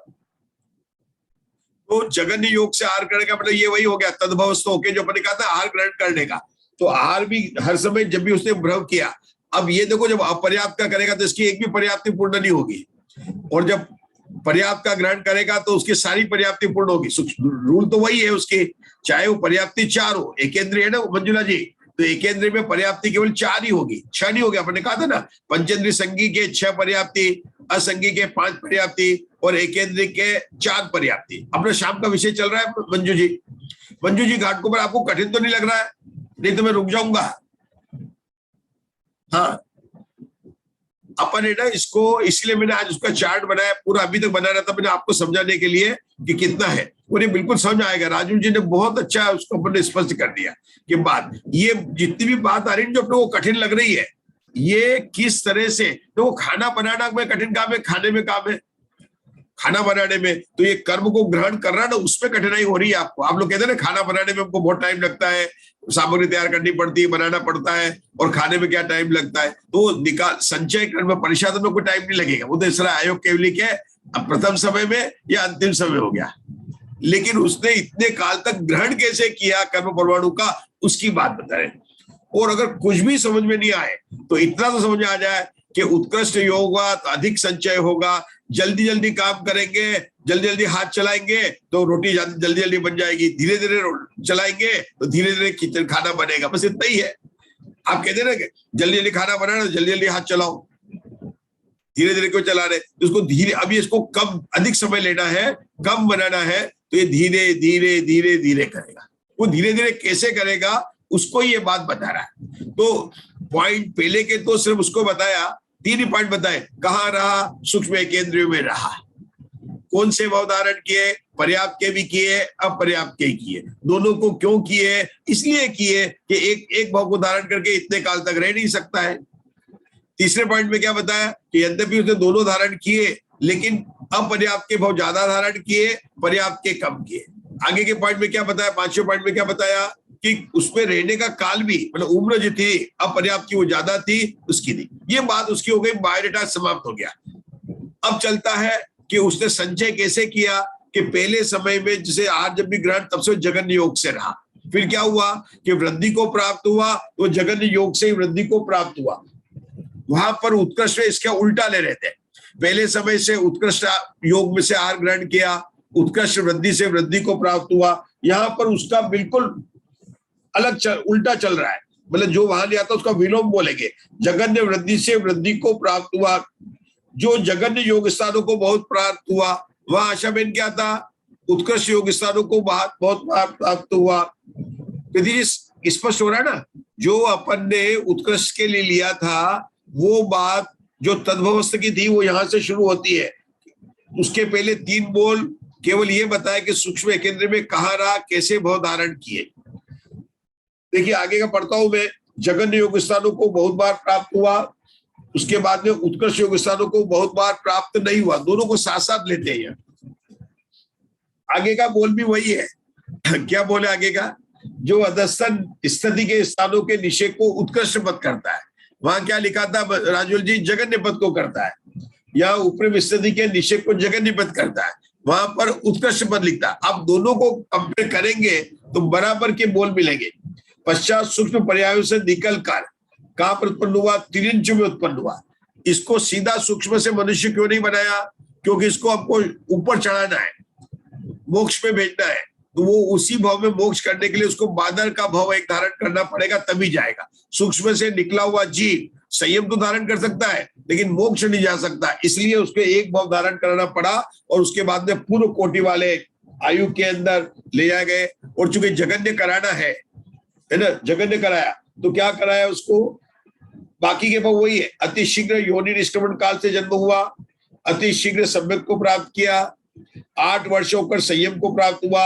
तो जगन्य योग से आहार करने का मतलब ये वही हो गया तद्भवस्थ होके जो अपने कहा था आहार ग्रहण करने का। तो आहार भी हर समय जब भी उसने भ्रव किया, अब ये देखो जब अपर्याप्त का करेगा तो इसकी एक भी पर्याप्ति पूर्ण नहीं होगी, और जब पर्याप्त का ग्रहण करेगा तो उसकी सारी पर्याप्ति पूर्ण होगी। रूल तो वही है उसके, चाहे वो पर्याप्ति 4 हो, एकेंद्रीय है ना मंजुला जी, तो एकेंद्रीय में पर्याप्ति केवल 4 ही होगी, 6 नहीं होगी। अपने कहा था ना पंचेंद्रीय संगी के 6 पर्याप्ति, असंगी के 5 पर्याप्ति और एकेंद्रीय के 4 पर्याप्ति। अपना शाम का विषय चल रहा है मंजू जी। मंजू जी घाट को पर आपको कठिन तो नहीं लग रहा है? नहीं तो मैं रुक जाऊंगा। हाँ अपन है ना इसको, इसलिए मैंने आज उसका चार्ट बनाया पूरा, अभी तक बना रहा था मैंने आपको समझाने के लिए कि कितना है, और ये बिल्कुल समझ आएगा। राजू जी ने बहुत अच्छा उसको अपन ने स्पष्ट कर दिया कि बात ये जितनी भी बात आ रही है जो अपने को कठिन लग रही है, ये किस तरह से, तो खाना बनाना में कठिन काम है, खाने में काम है, खाना बनाने में तो ये कर्म को ग्रहण कर रहा है ना, उसमें कठिनाई हो रही है आपको। आप लोग कहते हैं ना खाना बनाने में हमको बहुत टाइम लगता है, सामग्री तैयार करनी पड़ती है, बनाना पड़ता है, और खाने में क्या टाइम लगता है, तो निकाल संचय करने में परिषद में कोई टाइम नहीं लगेगा। वो तो इस तरह आयोग केवली के प्रथम समय में या अंतिम समय हो गया, लेकिन उसने इतने काल तक ग्रहण कैसे किया कर्म परमाणु का, उसकी बात बता रहे। और अगर कुछ भी समझ में नहीं आए तो इतना तो समझ आ जाए कि उत्कृष्ट योग होगा तो अधिक संचय होगा, जल्दी जल्दी काम करेंगे, जल्दी जल्दी हाथ चलाएंगे तो रोटी जल्दी जल्दी बन जाएगी, धीरे धीरे चलाएंगे तो धीरे धीरे किचन खाना बनेगा। बस इतना ही है। आप कहते हैं ना कि जल्दी जल्दी खाना बनाना, जल्दी जल्दी हाथ चलाओ, धीरे धीरे क्यों चला रहे, तो उसको धीरे, अभी इसको कम अधिक समय लेना है, कम बनाना है, तो ये धीरे धीरे धीरे धीरे करेगा। वो धीरे धीरे कैसे करेगा उसको ये बात बता रहा है। तो पॉइंट पहले के तो सिर्फ उसको बताया, 3 ही पॉइंट बताए, कहाँ रहा, सूक्ष्म केंद्रियों में रहा, कौन से भाव धारण किए, पर्याप्त के भी किए, अपर्याप्त के किए, दोनों को क्यों किए, इसलिए किए कि एक भाव को धारण करके इतने काल तक रह नहीं सकता है। तीसरे पॉइंट में क्या बताया कि यद्यपि उसने दोनों धारण किए लेकिन अपर्याप्त के भाव ज्यादा धारण किए, पर्याप्त के कम किए। आगे के पॉइंट में क्या बताया, 5वें पॉइंट में क्या बताया कि उसमें रहने का काल भी, मतलब उम्र जो थी अपर्याप्त की वो ज्यादा थी, उसकी नहीं। ये बात उसकी हो गई, बायोडेटा समाप्त हो गया। अब चलता है कि उसने संचय कैसे किया, कि पहले समय में जैसे आज जब भी ग्रहण तब से जगन्य योग से रहा, फिर क्या हुआ कि वृद्धि को प्राप्त हुआ तो जगन्य योग से ही वृद्धि को प्राप्त हुआ। वहां पर उत्कृष्ट इसका उल्टा ले रहे थे, पहले समय से उत्कृष्ट योग में से आहार ग्रहण किया, उत्कृष्ट वृद्धि से वृद्धि को प्राप्त हुआ। यहाँ पर उसका बिल्कुल अलग उल्टा चल रहा है, मतलब जो वहां लिया था उसका विलोम बोलेंगे, जगन्य वृद्धि से वृद्धि को प्राप्त हुआ। जो जगन्य योग स्थानों को बहुत प्राप्त हुआ, वहां आशाबेन क्या था, उत्कृष्ट योग स्थानों को बहुत प्राप्त हुआ। स्पष्ट हो रहा है ना, जो अपन ने उत्कृष्ट के लिए लिया था वो बात जो तद्भवस्थ की थी वो यहां से शुरू होती है। उसके पहले 3 बोल केवल ये बताया कि सूक्ष्म केंद्र में कहाँ रहा, कैसे भाव धारण किए। देखिए आगे का पढ़ता हूं मैं, जगन्य योग स्थानों को बहुत बार प्राप्त हुआ, उसके बाद में उत्कृष्ट योग स्थानों को बहुत बार प्राप्त नहीं हुआ, दोनों को साथ साथ लेते हैं। आगे का बोल भी वही है, क्या बोले आगे का, जो अधस्तन स्थिति के स्थानों के निषेध को उत्कृष्ट पद करता है। वहां क्या लिखा था राजुल जी, जगन्य पद को करता है, यहाँ ऊपरी स्थिति के निषेध को जगन्य पद करता है, वहां पर उत्कृष्ट पद लिखता है। अब दोनों को कंपेयर करेंगे तो बराबर के बोल मिलेंगे। पश्चात सूक्ष्म पर्यायों से निकल कर कहां पर उत्पन्न हुआ, तिरिंच में उत्पन्न हुआ। इसको सीधा सूक्ष्म से मनुष्य क्यों नहीं बनाया, क्योंकि इसको आपको ऊपर चढ़ाना है, मोक्ष में भेजना है, तो वो उसी भाव में मोक्ष करने के लिए उसको बादल का भाव एक धारण करना पड़ेगा, तभी जाएगा। सूक्ष्म से निकला हुआ जीव संयम तो धारण कर सकता है लेकिन मोक्ष नहीं जा सकता, इसलिए उसको एक भाव धारण करना पड़ा और उसके बाद में पूर्व कोटि वाले आयु के अंदर ले जाए गए। और चूंकि जगन्य कराना है ना, जगन्य कराया तो क्या कराया उसको, बाकी के भाव वही है। अति शीघ्र योनि निष्क्रमण काल से जन्म हुआ, अति शीघ्र सम्यक को प्राप्त किया, 8 वर्ष होकर संयम को प्राप्त हुआ,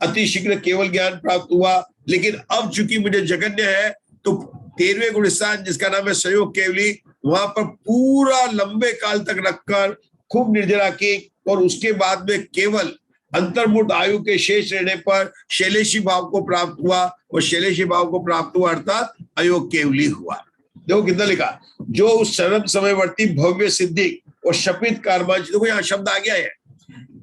अति शीघ्र केवल ज्ञान प्राप्त हुआ। लेकिन अब चूंकि मुझे जगन्य है तो 13वें गुण स्थान जिसका नाम है संयोग केवली, वहां पर पूरा लंबे काल तक रखकर खूब निर्जरा की और उसके बाद में केवल अंतर्मुठ आयु के शेष रहने पर शैलेशी भाव को प्राप्त हुआ, और शैलेशी भाव को प्राप्त हुआ अर्थात अयोग केवली हुआ। देखो कितना लिखा, जो उस चरम समयवर्ती भव्य सिद्धि और शपित कार्मांचिक, देखो यहाँ शब्द आ गया है,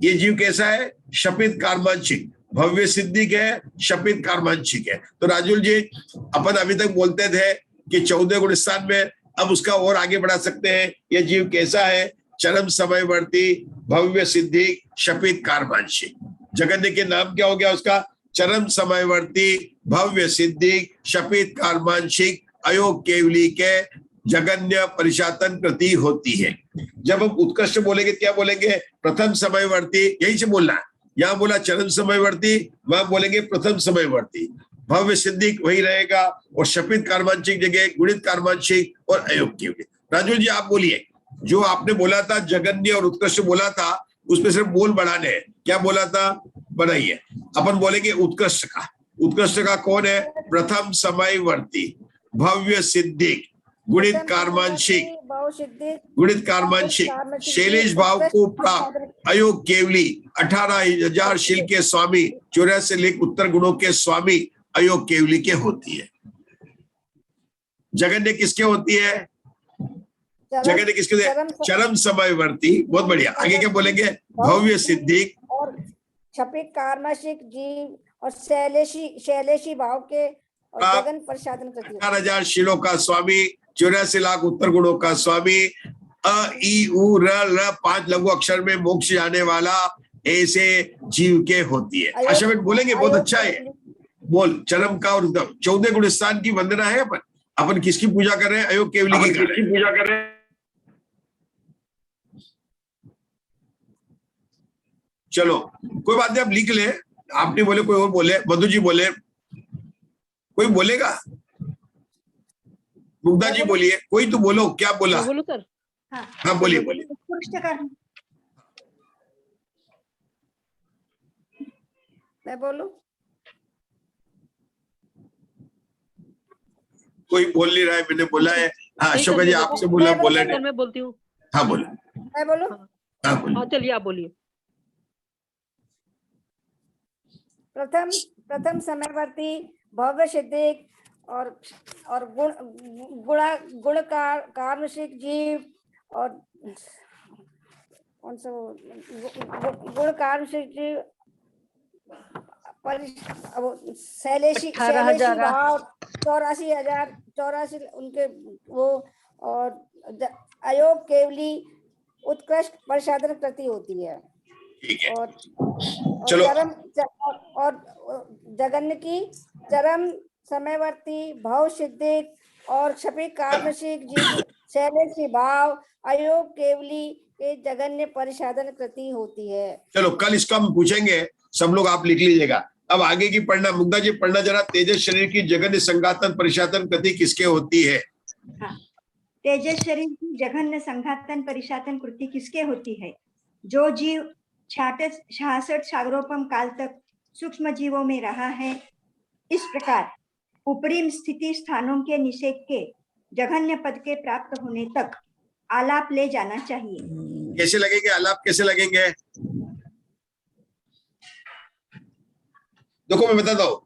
ये जीव कैसा है, शपित कार्मांचिक, भव्य सिद्धिक है, शपित कार्मांचिक है। तो राजुल जी अपन अभी तक बोलते थे कि 14 गुण स्थान में, अब उसका और आगे बढ़ा सकते हैं, यह जीव कैसा है, चरम समयवर्ती भव्य सिद्धि शपित कार्मांशिक। जगन्य के नाम क्या हो गया उसका, चरम समयवर्ती भव्य सिद्धि शपित कार्मांशिक अयोग केवली के जगन्य परिशातन कृति होती है। जब हम उत्कृष्ट बोलेंगे क्या बोलेंगे, प्रथम समयवर्ती, यही से बोलना है। यहाँ बोला चरम समयवर्ती, वहां बोलेंगे प्रथम समयवर्ती, भव्य सिद्धि वही रहेगा, और शपित कार्मांशिक जगह गुणित कार्मांशिक और अयोग केवली। राजुल जी आप बोलिए, जो आपने बोला था जगन्य और उत्कृष्ट बोला था उसमें सिर्फ बोल बढ़ाने हैं, क्या बोला था बनाइए। अपन बोलेंगे उत्कृष्ट का, उत्कृष्ट का कौन है, प्रथम समयवर्ती भव्य सिद्धि गुणित कार्मांशिक, गुणित कार्मांशिक शैलेश भाव को प्राप्त अयोग केवली 18,000 शील के स्वामी 84 लेख उत्तर गुणों के स्वामी अयोग केवली के होती है। जगन्य किसके होती है, जगन्य किसके होती है, चरम समयवर्ती। बहुत बढ़िया, आगे क्या बोलेंगे, भव्य सिद्धि और शपित कार्मांशिक जीव और शैलेशी भाव के और जगन प्रसादन कृति, 18,000 शीलों का स्वामी, 84 लाख उत्तर गुणों का स्वामी, अ ई उ र ल 5 लघु अक्षर में मोक्ष जाने वाला ऐसे जीव के होती है। अच्छा बोलेंगे, बहुत अच्छा है, बोल चरम का और 14 गुण स्थान की वंदना है। अपन किसकी पूजा कर रहे हैं, अयोग केवली की पूजा कर रहे हैं। चलो कोई बात नहीं, आप लिख ले, आप नहीं बोले कोई और बोले, मधु जी बोले, कोई बोलेगा, मुग्धा जी बोलिए, कोई तो बोलो, क्या बोला, बोलो सर। हाँ बोलिए बोलिए। मैं बोलूं, कोई बोल नहीं रहा है, मैंने बोला है। हाँ अशोक जी आपसे बोला, बोला सर मैं बोलती हूँ। हाँ बोलो, मैं बोलूं, हाँ बोलो। हाँ चलिए आप बोलिए। प्रथम समयवर्ती भव्य सिद्धि और गुण कार्मशिक जीव और कौन सा गुण कार्य से शैलेशी 18,000 भाव 84,084 उनके वो, और अयोग केवली उत्कृष्ट प्रसाधन कृति होती है। ठीक है, और चलो। और जगन्य की चरम समयवर्ती भाव सिद्धि और क्षपिक कार्मशिक जी शैलेशी भाव अयोग केवली के जगन्य परिसाधन कृति होती है। चलो कल इसका हम पूछेंगे, सब लोग आप लिख लीजिएगा। अब आगे की पढ़ना, मुग्धा जी पढ़ना जरा। तेजस शरीर की जगन्य संघातन परिसाधन कृति किसके होती है? हाँ, तेजस शरीर की जघन्य संघातन परिसाधन कृति किसके होती है? जो जीव 66 सागरोपम काल तक सूक्ष्म जीवों में रहा है। इस प्रकार ऊपरी स्थिति स्थानों के निषेध के जघन्य पद के प्राप्त होने तक आलाप ले जाना चाहिए। कैसे लगेंगे आलाप, कैसे लगेंगे? देखो मैं बताता हूँ,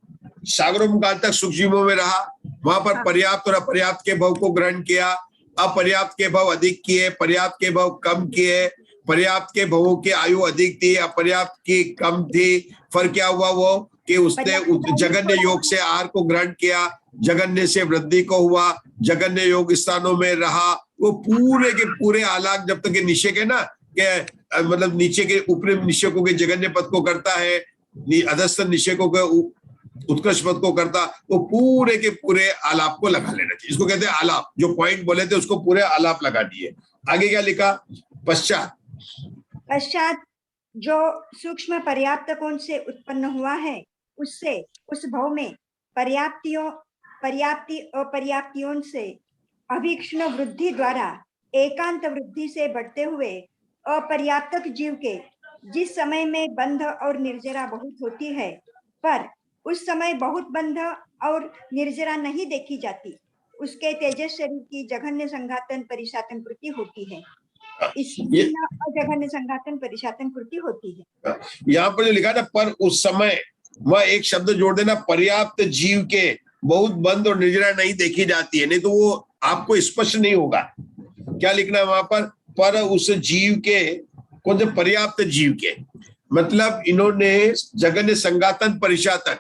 सागरों काल तक सूक्ष्म जीवों में रहा, वहां पर पर्याप्त और अपर्याप्त के भाव को ग्रहण किया, अपर्याप्त के भाव अधिक किए, पर्याप्त के भाव कम किए, पर्याप्त के भावों की आयु अधिक थी, अपर्याप्त की कम थी। फर्क क्या हुआ? वो कि उसने जगन्य योग से आहार को ग्रहण किया, जगन्य से वृद्धि को हुआ, जगन्य योग स्थानों में रहा। वो पूरे के पूरे आलाक जब तक निषेक है ना, के मतलब नीचे के ऊपरी निषेकों के जगन्य पद को करता है, अधस्थ निषेकों के उत्कृष्ट पद को करता, वो पूरे के पूरे आलाप को लगा लेना चाहिए। इसको कहते हैं आलाप। जो पॉइंट बोले थे उसको पूरे आलाप लगा दिए। आगे क्या लिखा? पश्चात जो सूक्ष्म पर्याप्त कोण से उत्पन्न हुआ है, उससे उस भाव में पर्याप्ति अपर्याप्तियों से अभीक्ष्ण वृद्धि द्वारा एकांत वृद्धि से बढ़ते हुए अपर्याप्तक जीव के जिस समय में बंध और निर्जरा बहुत होती है, पर उस समय बहुत बंध और निर्जरा नहीं देखी जाती, उसके तेजस शरीर की जघन्य संघातन परिसाधन कृति होती है। इसलिए जघन्य संघातन परिसाधन कृति होती है। यहाँ पर जो लिखा ना, पर उस समय, वह एक शब्द जोड़ देना, पर्याप्त जीव के बहुत बंद और निर्जरा नहीं देखी जाती है, नहीं तो वो आपको स्पष्ट नहीं होगा। क्या लिखना है वहां पर उस जीव के, कौन से? पर्याप्त जीव के। मतलब इन्होंने जगन्य संघातन परिसाधन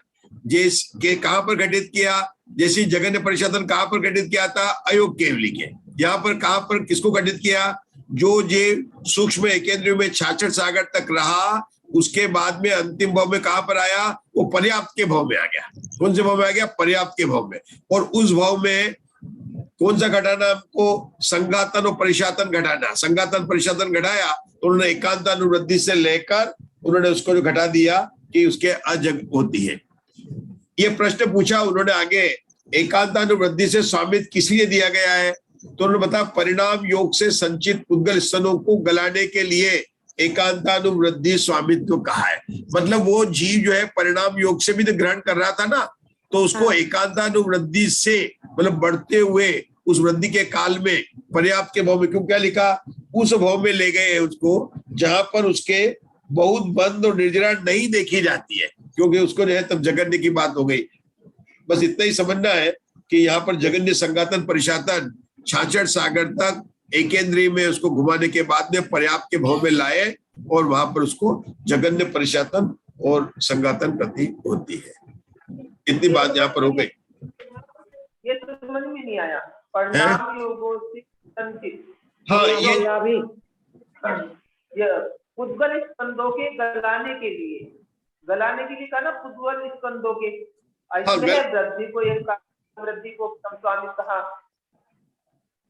के कहां पर घटित किया? जैसे जगन्य परिसाधन कहां पर घटित किया था? अयोग केवली के। यहाँ पर कहां पर किसको घटित किया? जो जीव सूक्ष्म एकेंद्रिय में 66 सागर तक रहा, उसके बाद में अंतिम भाव में कहां पर आया? वो पर्याप्त के भाव में आ गया। कौन से भाव में आ गया? पर्याप्त के भाव में। और उस भाव में कौन सा घटाना हमको? संघातन और परिसाधन घटाना। संघातन परिसाधन घटाया तो उन्होंने एकांतानुवृद्धि से लेकर उन्होंने उसको जो घटा दिया कि उसके अजग होती है। ये प्रश्न पूछा उन्होंने आगे, एकांतानुवृद्धि से स्वामित्व किस लिए दिया गया है? तो उन्होंने बताया परिणाम योग से संचित उद्गल स्तनों को गलाने के लिए एकांतानुवृद्धि स्वामित्व कहा है। मतलब वो जीव जो है परिणाम योग से भी तो ग्रहण कर रहा था ना, तो उसको एकांतानुवृद्धि से मतलब बढ़ते हुए उस वृद्धि के काल में पर्याप्त के भाव में, क्यों क्या लिखा? उस भाव में ले गए उसको जहां पर उसके बहुत बंद और निर्जरा नहीं देखी जाती है, क्योंकि उसको जो है तब जगन्य की बात हो गई। बस इतना ही समझना है कि यहाँ पर जगन्य संघातन परिसाधन 66 सागर तक एकेंद्रीय में उसको घुमाने के बाद में पर्याप्त के भाव में लाए और वहां पर उसको जगन्य परिसाधन और संघातन कृति होती है। इतनी बात यहाँ पर हो गई। ये तो समझ में नहीं आया। परिणाम योगों से संचित। हाँ, ये उद्गल स्कंदों के गलाने के लिए कहा ना, उद्गल स्कंदों के। वृद्धि को एक वृद्धि को स्वामी कहा,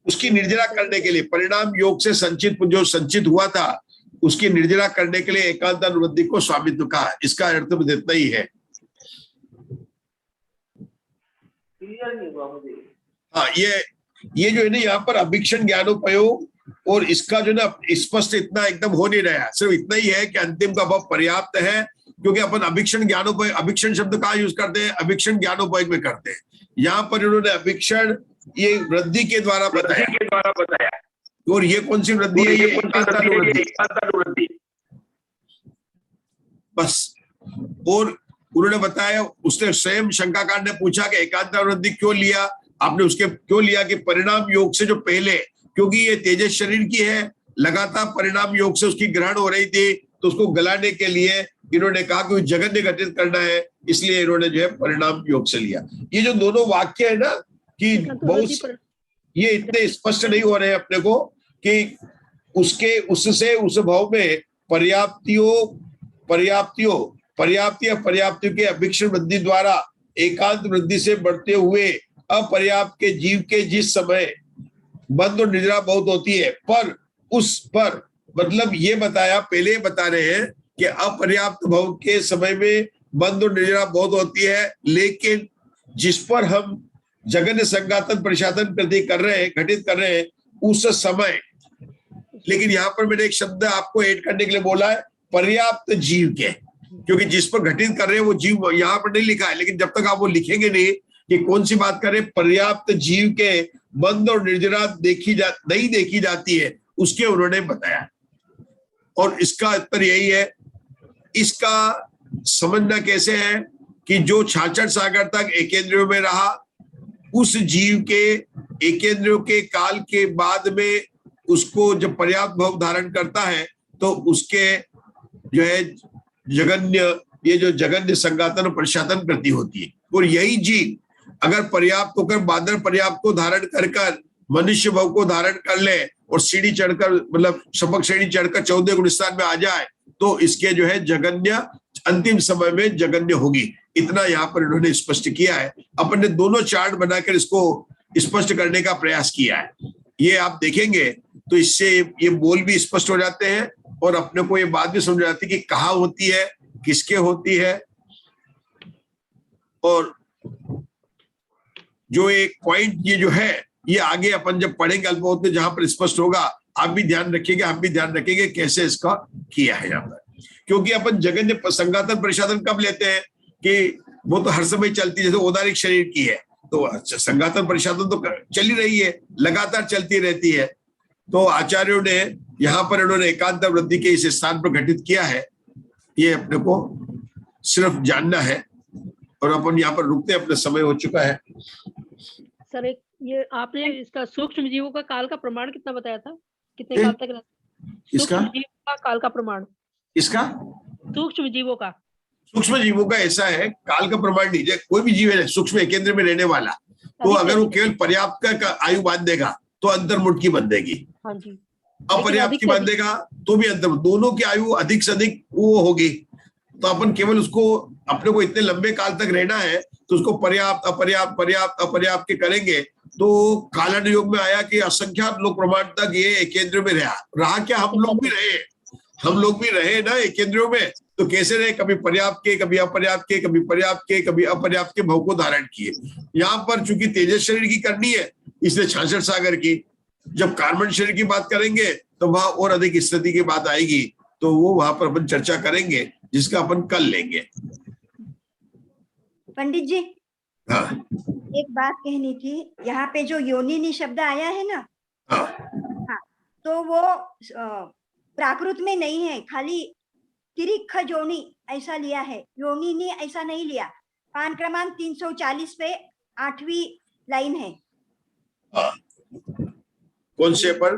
उसकी निर्जरा करने के लिए परिणाम योग से संचित, जो संचित हुआ था उसकी निर्जरा करने के लिए एकांतानुवृद्धि को स्वामित्व कहा। इसका अर्थ भी इतना ही है। क्लियर नहीं हुआ मुझे। हाँ, ये जो है ना यहाँ पर अभिक्षण ज्ञानोपयोग और इसका जो ना स्पष्ट इतना एकदम हो नहीं रहा है। सिर्फ इतना ही है कि अंतिम का भाव पर्याप्त है, क्योंकि अपन अभिक्षण ज्ञानोपयोग, अभिक्षण शब्द कहाँ यूज करते हैं? अभिक्षण ज्ञानोपयोग में करते हैं। यहाँ पर इन्होंने अभिक्षण ये वृद्धि के द्वारा बताया। और ये कौन सी वृद्धि है? ये एकांतानुवृद्धि। बस। और उन्होंने बताया, उसने स्वयं शंकाकार ने पूछा कि एकांतानुवृद्धि क्यों लिया आपने? उसके क्यों लिया कि परिणाम योग से जो पहले, क्योंकि ये तेजस शरीर की है लगातार परिणाम योग से उसकी ग्रहण हो रही थी, तो उसको गलाने के लिए इन्होंने कहा कि जगन्य घटित करना है, इसलिए इन्होंने जो है परिणाम योग से लिया। ये जो दोनों वाक्य है ना कि बहुत ये इतने स्पष्ट नहीं हो रहे हैं अपने को कि उसके उससे उस भाव में पर्याप्तियों के अभिक्षण वृद्धि द्वारा एकांत वृद्धि से बढ़ते हुए अपर्याप्त के जीव के जिस समय बंध और निद्रा बहुत होती है, पर उस पर मतलब ये बताया, पहले बता रहे हैं कि अपर्याप्त भाव के समय में बंध और निद्रा बहुत होती है, लेकिन जिस पर हम जगन्य संघातन परिशातन घटित कर रहे हैं उस समय, लेकिन यहाँ पर मैंने एक शब्द आपको ऐड करने के लिए बोला है, पर्याप्त जीव के, क्योंकि जिस पर घटित कर रहे हैं वो जीव यहाँ पर नहीं लिखा है, लेकिन जब तक आप वो लिखेंगे नहीं कि कौन सी बात करें, पर्याप्त जीव के बंध और निर्जरा नहीं देखी जाती है, उसके उन्होंने बताया। और इसका उत्तर यही है, इसका समझना कैसे है कि जो 66 सागर तक एकेंद्रियों में रहा, उस जीव के एकेंद्रियों के काल के बाद में उसको जब पर्याप्त भाव धारण करता है तो उसके जो है जगन्य संघातन और परिशातन वृद्धि होती है। और यही जीव अगर पर्याप्त होकर बादल पर्याप्त को धारण कर मनुष्य भाव को धारण कर ले और सीढ़ी चढ़कर मतलब सबक श्रेणी चढ़कर 14 गुण स्थान में आ जाए, तो इसके जो है जगन्य अंतिम समय में जगन्य होगी। इतना यहाँ पर इन्होंने स्पष्ट किया है। अपन ने दोनों चार्ट बनाकर इसको स्पष्ट करने का प्रयास किया है। ये आप देखेंगे तो इससे ये बोल भी स्पष्ट हो जाते हैं और अपने को ये बात भी समझ आती है कि कहाँ होती है, किसके होती है। और जो एक पॉइंट ये जो है ये आगे अपन जब पढ़ेंगे अल्पबहुत में जहां पर स्पष्ट होगा, आप भी ध्यान रखिएगा, हम भी ध्यान रखेंगे कैसे इसका किया है यहाँ पर। क्योंकि अपन जगन्य संघातन परिशातन कब लेते हैं कि वो तो हर समय चलती है, जैसे औदारिक शरीर की है तो संघातन परिशातन तो चल ही रही है, लगातार चलती रहती है। तो आचार्यों ने यहाँ पर इन्होंने एकांत वृद्धि के इस स्थान पर घटित किया है, ये अपने को सिर्फ जानना है। और अपन यहाँ पर रुकते हैं, अपना समय हो चुका है। सर एक ये आपने इसका सूक्ष्म जीवों का काल का प्रमाण कितना बताया था, कितने काल तक इसका जीवों का काल का प्रमाण? इसका सूक्ष्म जीवों का ऐसा है, काल का प्रमाण नहीं, कोई भी जीव है सूक्ष्म केंद्र में रहने वाला, तो अगर वो केवल पर्याप्त का आयु बांध देगा तो अंतर्मुठ की बंधेगी, अपर्याप्त की बांधेगा तो भी अंतर्मुठ, दोनों की आयु अधिक से अधिक वो होगी। तो अपन केवल उसको अपने को इतने लंबे काल तक रहना है तो उसको पर्याप्त अपर्याप्त पर्याप्त अपर्याप्त के करेंगे। तो कालन योग में आया कि असंख्यात लोग प्रमाण तक ये केंद्र में रहा क्या हम लोग भी रहे ना केंद्रों में। तो कैसे रहे, कभी पर्याप्त के, कभी अपर्याप्त के, कभी पर्याप्त के, कभी अपर्याप्त के भाव को धारण किए। यहाँ पर चूंकि तेजस शरीर की करनी है इसलिए 66 सागर की, जब कार्बन शरीर की बात करेंगे तो वहां और अधिक स्थिति की बात आएगी, तो वो वहां पर अपन चर्चा करेंगे जिसका अपन कल लेंगे। पंडित जी, हाँ एक बात कहनी थी, यहाँ पे जो योनिनी शब्द आया है ना, हाँ, हाँ, तो वो प्राकृत में नहीं है, खाली तिरिख जोनी ऐसा लिया है, योनिनी ऐसा नहीं लिया। पान क्रमांक 340 पे 8वीं लाइन है। हाँ। कौन से पर?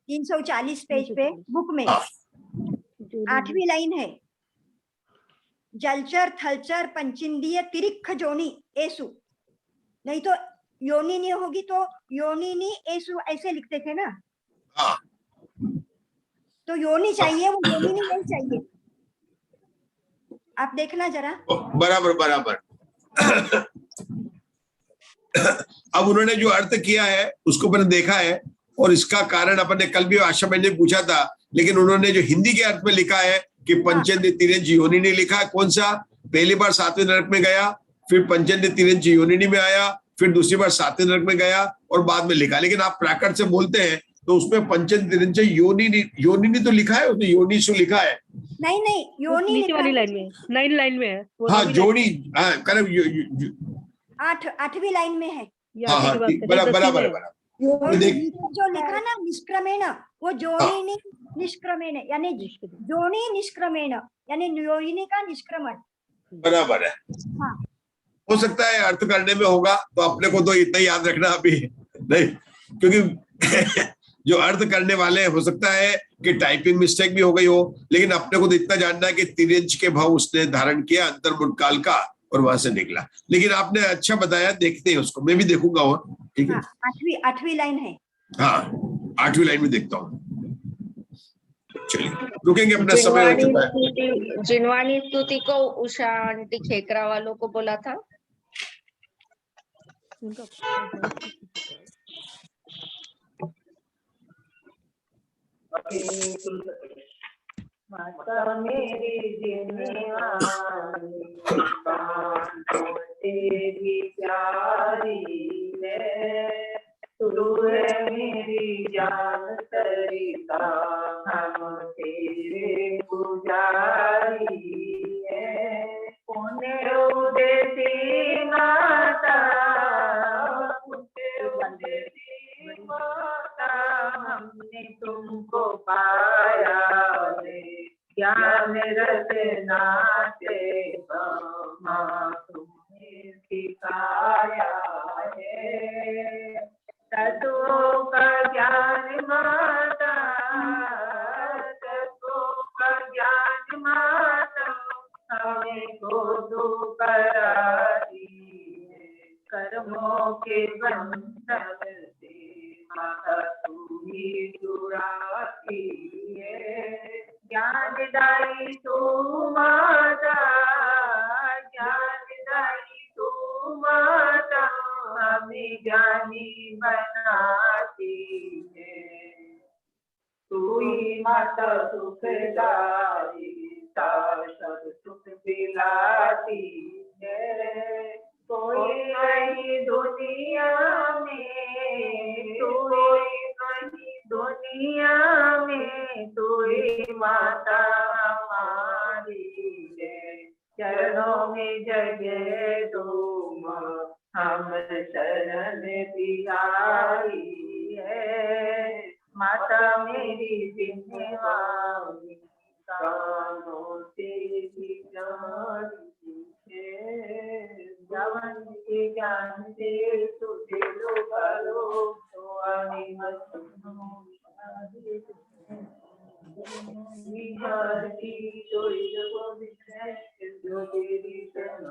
340 पेज पे बुक में 8वीं लाइन है, जलचर थलचर पंचिंदीय तिरिख जोनी एसु, नहीं तो योनिनी होगी तो योनिनी एसु ऐसे लिखते थे ना। हाँ। तो योनि चाहिए, वो योनिनी नहीं चाहिए, आप देखना जरा। बराबर। अब उन्होंने जो अर्थ किया है उसको मैंने देखा है, और इसका कारण अपन ने कल भी आशा मैंने पूछा था, लेकिन उन्होंने जो हिंदी के अर्थ में लिखा है कि पंचेंद्र तिरंज योनिनी लिखा है। कौन सा? पहली बार 7वें नरक में गया, फिर पंचेंद्र तिरंज योनिनी में आया, फिर दूसरी बार 7वें नरक में गया और बाद में लिखा। लेकिन आप प्राकृत से बोलते हैं तो उसमें पंचेंद्र तिरंज योनिनी तो लिखा है, तो योनिशु लिखा है। नहीं योनि नीचे वाली लाइन में 9 लाइन में है। हाँ जोनी, हाँ करेक्ट, 8वीं लाइन में है। हाँ बराबर। जो लिखा ना निष्क्रमेण, वो जोनिनी निष्क्रमेण यानी जोनी निष्क्रमेण यानी योनि का निष्क्रमण। बराबर है। हाँ। हो सकता है अर्थ करने में होगा, तो अपने को तो इतना याद रखना अभी नहीं, क्योंकि जो अर्थ करने वाले हैं, हो सकता है कि टाइपिंग मिस्टेक भी हो गई हो, लेकिन अपने को तो इतना जानना है कि 3 इंच के भाव उसने धारण किया अंतर्मुंड काल का और वहां से निकला। लेकिन आपने अच्छा बताया, देखते हैं उसको, मैं भी देखूंगा वहां। ठीक है, हाँ, 8वीं लाइन है। हाँ 8वीं लाइन में देखता हूँ। चलिए रुकेंगे, अपना समय हो चुका है। जिनवानी स्तुति को उषा आंटी खेकरा वालों को बोला था। माता मेरी जिनवानी तेरी प्यारी है, तू है मेरी जान सरिता, हम तेरे पुजारी है। पुण्य देती माता, पुण्य माता, हमने तुमको पाया रे, ज्ञान रचना से माँ तुमने सिखाया है। तत्वों का ज्ञान माता, तत्वों का ज्ञान माता, हमें को दो कराती है। कर्मों के बंधन से माता तू ही छुड़ाती है। ज्ञानदायी तू माता, ज्ञानदायी तू माता, हमें ज्ञानी बनाती है। तू ही माता सुखदाई, सब सुख दिलाती है। कोई नहीं दुनिया में, कोई नहीं दुनिया में, तू ही माता हमारी है। चरणों में जगह तुम, हम शरण बिहारी है। माता मेरी जिनवानी, कानों से भी जानी है। जवन के ज्ञान से तुझे लो तो आनी मत सुनो। विहार की चोरी जगो विषय, जो तेरी शरण